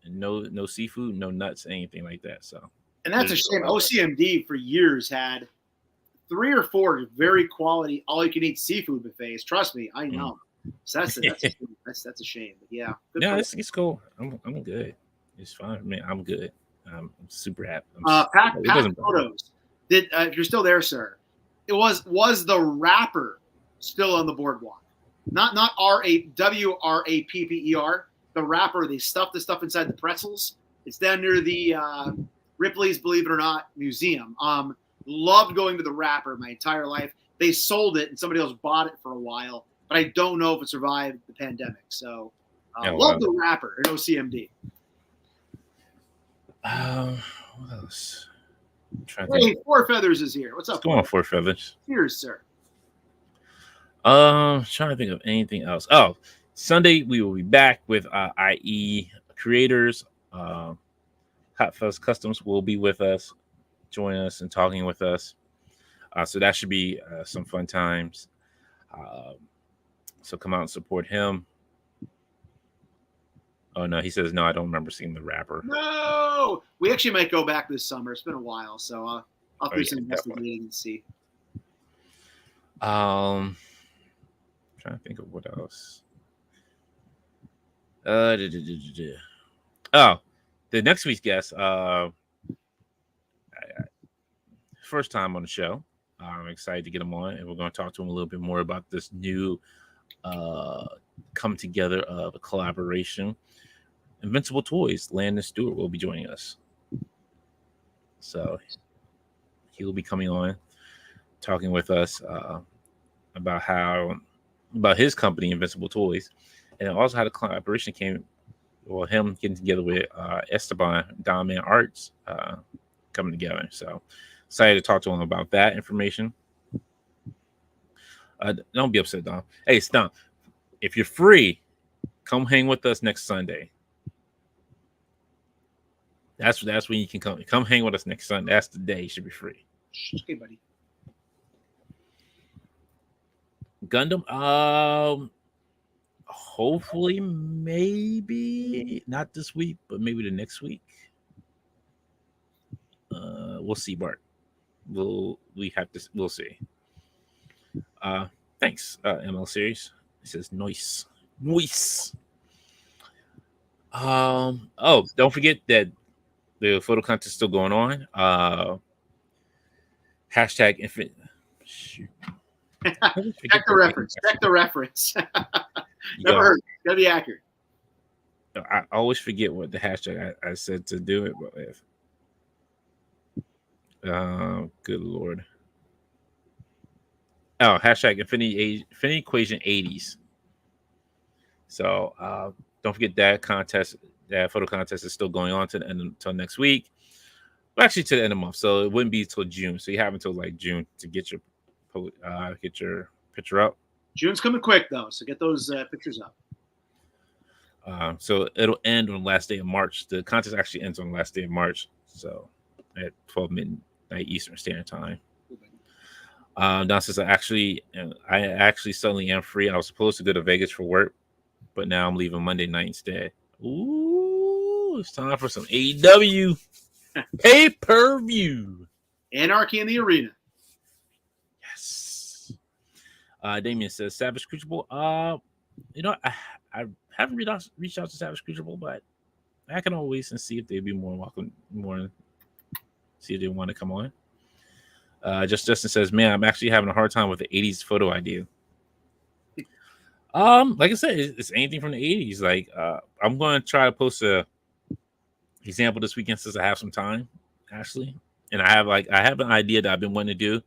And no seafood, no nuts, anything like that. So, And that's a shame. OCMD for years had 3 or 4 very quality all-you-can-eat seafood buffets. Trust me, I know. So that's a shame. But yeah, yeah, it's cool. I'm good. It's fine, man. I'm good. I'm super happy. Pack photos. If you're still there, sir, it was the wrapper still on the boardwalk? Not WRAPPER. The wrapper. They stuffed the stuff inside the pretzels. It's down near the Ripley's Believe It or Not Museum. Loved going to the wrapper my entire life. They sold it and somebody else bought it for a while, but I don't know if it survived the pandemic. So love the wrapper at OCMD. What else? Hey, Four Feathers is here. What's up? What's going on, Four Feathers? Cheers, sir. Trying to think of anything else. Oh, Sunday we will be back with IE creators. Hot Fuzz Customs will be with us, join us and talking with us. So that should be some fun times. So come out and support him. Oh no, he says no. I don't remember seeing the rapper. No, we actually might go back this summer. It's been a while, so I'll do some investigating and see. Trying to think of what else. Oh, the next week's guest. First time on the show. I'm excited to get him on, and we're going to talk to him a little bit more about this new come together of a collaboration. Invincible Toys, Landon Stewart will be joining us. So he will be coming on, talking with us about his company, Invincible Toys, and also how the collaboration came. Well, him getting together with Esteban Don Man Arts coming together. So excited to talk to him about that information. Don't be upset, Don. Hey, Stomp, if you're free, come hang with us next Sunday. That's when you can come. Come hang with us next Sunday. That's the day you should be free. Okay, buddy. Gundam. Hopefully, maybe not this week, but maybe the next week. We'll see, Bart. We'll see. Thanks, ML Series. It says noise. Don't forget that the photo contest is still going on. Hashtag infant. Shoot. Check the reference. Never heard. Gotta be accurate. I always forget what the hashtag I said to do it, but if good lord. Oh, hashtag Infinity Equation 80s. So don't forget that contest. That photo contest is still going on to the end until next week. Well, actually to the end of the month, so it wouldn't be till June. So you have until like June to get your picture up. June's coming quick though, so get those pictures up. So it'll end on the last day of March. The contest actually ends on the last day of March, so at 12 midnight Eastern Standard Time. Don says I actually suddenly am free. I was supposed to go to Vegas for work, but now I'm leaving Monday night instead. Ooh, it's time for some AEW pay-per-view. Anarchy in the arena. Yes. Damien says Savage Crucible. I haven't reached out to Savage Crucible, but I can always see if they'd be more welcome, see if they want to come on. Justin says, man, I'm actually having a hard time with the 80s photo idea. Like I said, it's anything from the 80s. Like, I'm going to try to post a example this weekend since I have some time, actually. And I have an idea that I've been wanting to do,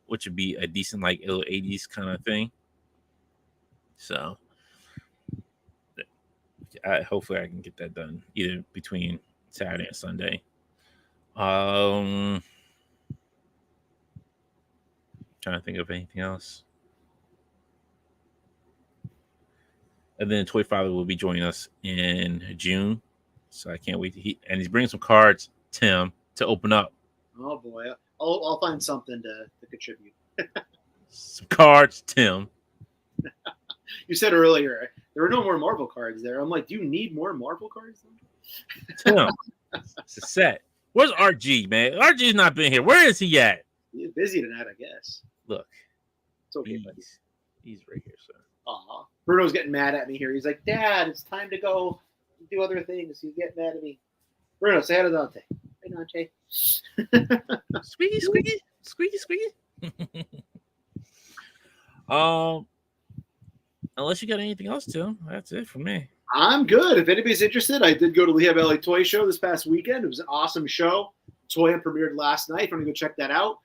which would be a decent, like, little 80s kind of thing. So, hopefully I can get that done either between Saturday and Sunday. Trying to think of anything else. And then Toy Father will be joining us in June. So I can't wait he's bringing some cards, Tim, to open up Oh boy, I'll find something to contribute. Some cards, Tim. You said earlier there were no more Marvel cards there. I'm like, do you need more Marvel cards? Tim. It's a set. Where's RG, man? RG's not been here. Where is he at? He's busy tonight, I guess. Look. It's okay, buddy. He's right here, sir. Aw. Bruno's getting mad at me here. He's like, Dad, it's time to go do other things. You get mad at me. Bruno, say hi to Dante. Hey, Dante. Squeaky, squeaky, squeaky, squeaky. Unless you got anything else, Tim, that's it for me. I'm good. If anybody's interested, I did go to Lehigh Valley Toy Show this past weekend. It was an awesome show. Toy Hunt premiered last night. If you want to go check that out.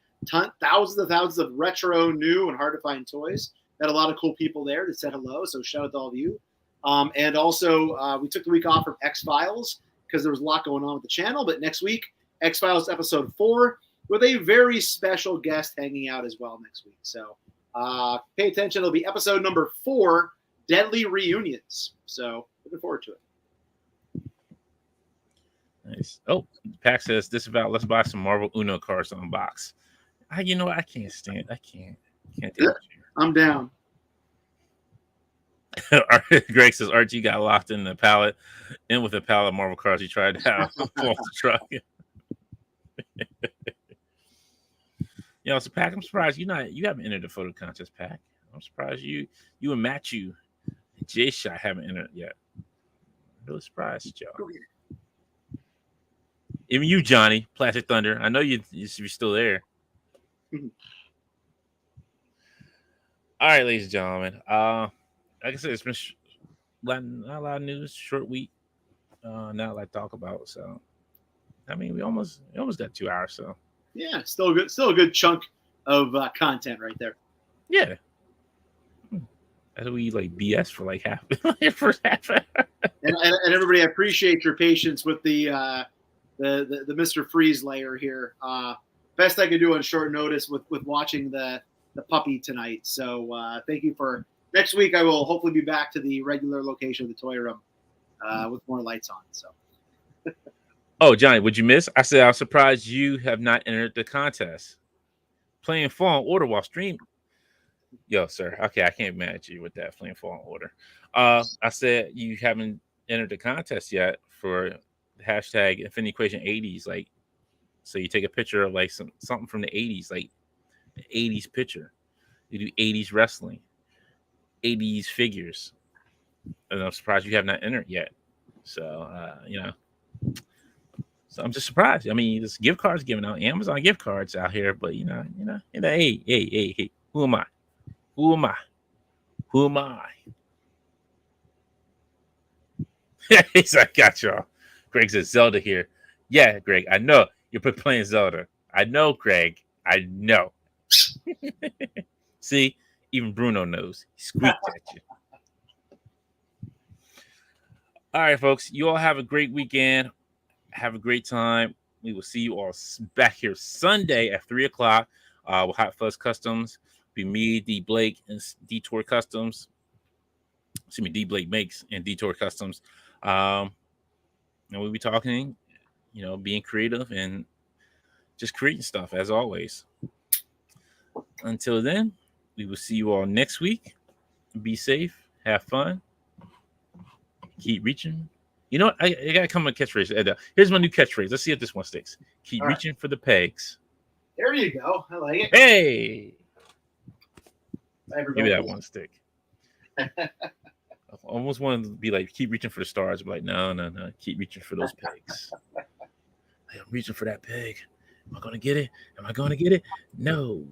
Thousands of retro, new, and hard to find toys. Had a lot of cool people there that said hello. So shout out to all of you. And also, we took the week off from X-Files because there was a lot going on with the channel. But next week, X-Files episode 4 with a very special guest hanging out as well next week. So pay attention. It'll be episode number 4, Deadly Reunions. So looking forward to it. Nice. Oh, Pack says Disavowed. Let's buy some Marvel Uno cards on box. You know what? I can't stand. I can't do it. I'm down. Greg says RG got locked in the pallet, in with a pallet of Marvel cards he tried to have off the truck. Yo, so Pack, I'm surprised you haven't entered the photo contest, Pack. I'm surprised you and Matthew and J-Shot haven't entered yet. Really surprised, Joe. Even you, Johnny, Plastic Thunder. I know you're still there. All right, ladies and gentlemen. Like I said, it's been not a lot of news, short week. Not a lot to talk about. So, I mean, we almost got 2 hours. So, yeah, still a good chunk of content right there. Yeah. As we like BS for like half the first half. and everybody, I appreciate your patience with the Mr. Freeze layer here. Best I could do on short notice with watching the puppy tonight. So thank you for next week. I will hopefully be back to the regular location of the toy room with more lights on. So. Oh, Johnny, would you miss? I said, I'm surprised you have not entered the contest. Playing Fallen Order while streaming. Yo, sir. Okay, I can't match you with that playing Fallen Order. I said you haven't entered the contest yet for hashtag Infinity Equation 80s. Like, so you take a picture of like something from the 80s, like the 80s picture. You do 80s wrestling, 80s figures. And I'm surprised you have not entered yet. So, so I'm just surprised. I mean, there's gift cards given out, Amazon gift cards out here, but hey, who am I? Who am I? He's like, got y'all. Greg says Zelda here. Yeah, Greg, I know you're playing Zelda. I know, Greg. I know. See, even Bruno knows. He squeaked at you. All right, folks. You all have a great weekend. Have a great time. We will see you all back here Sunday at 3:00 with Hot Fuzz Customs. Be me, D Blake, and Detour Customs. Excuse me, D Blake Makes and Detour Customs. And we'll be talking, being creative and just creating stuff as always. Until then, we will see you all next week. Be safe. Have fun. Keep reaching. You know what? I got to come up with a catchphrase. Here's my new catchphrase. Let's see if this one sticks. Keep reaching for the pegs. There you go. I like it. Hey! Everybody. Give me that one stick. I almost wanted to be like, keep reaching for the stars. But like, no. Keep reaching for those pegs. I'm reaching for that peg. Am I going to get it? No.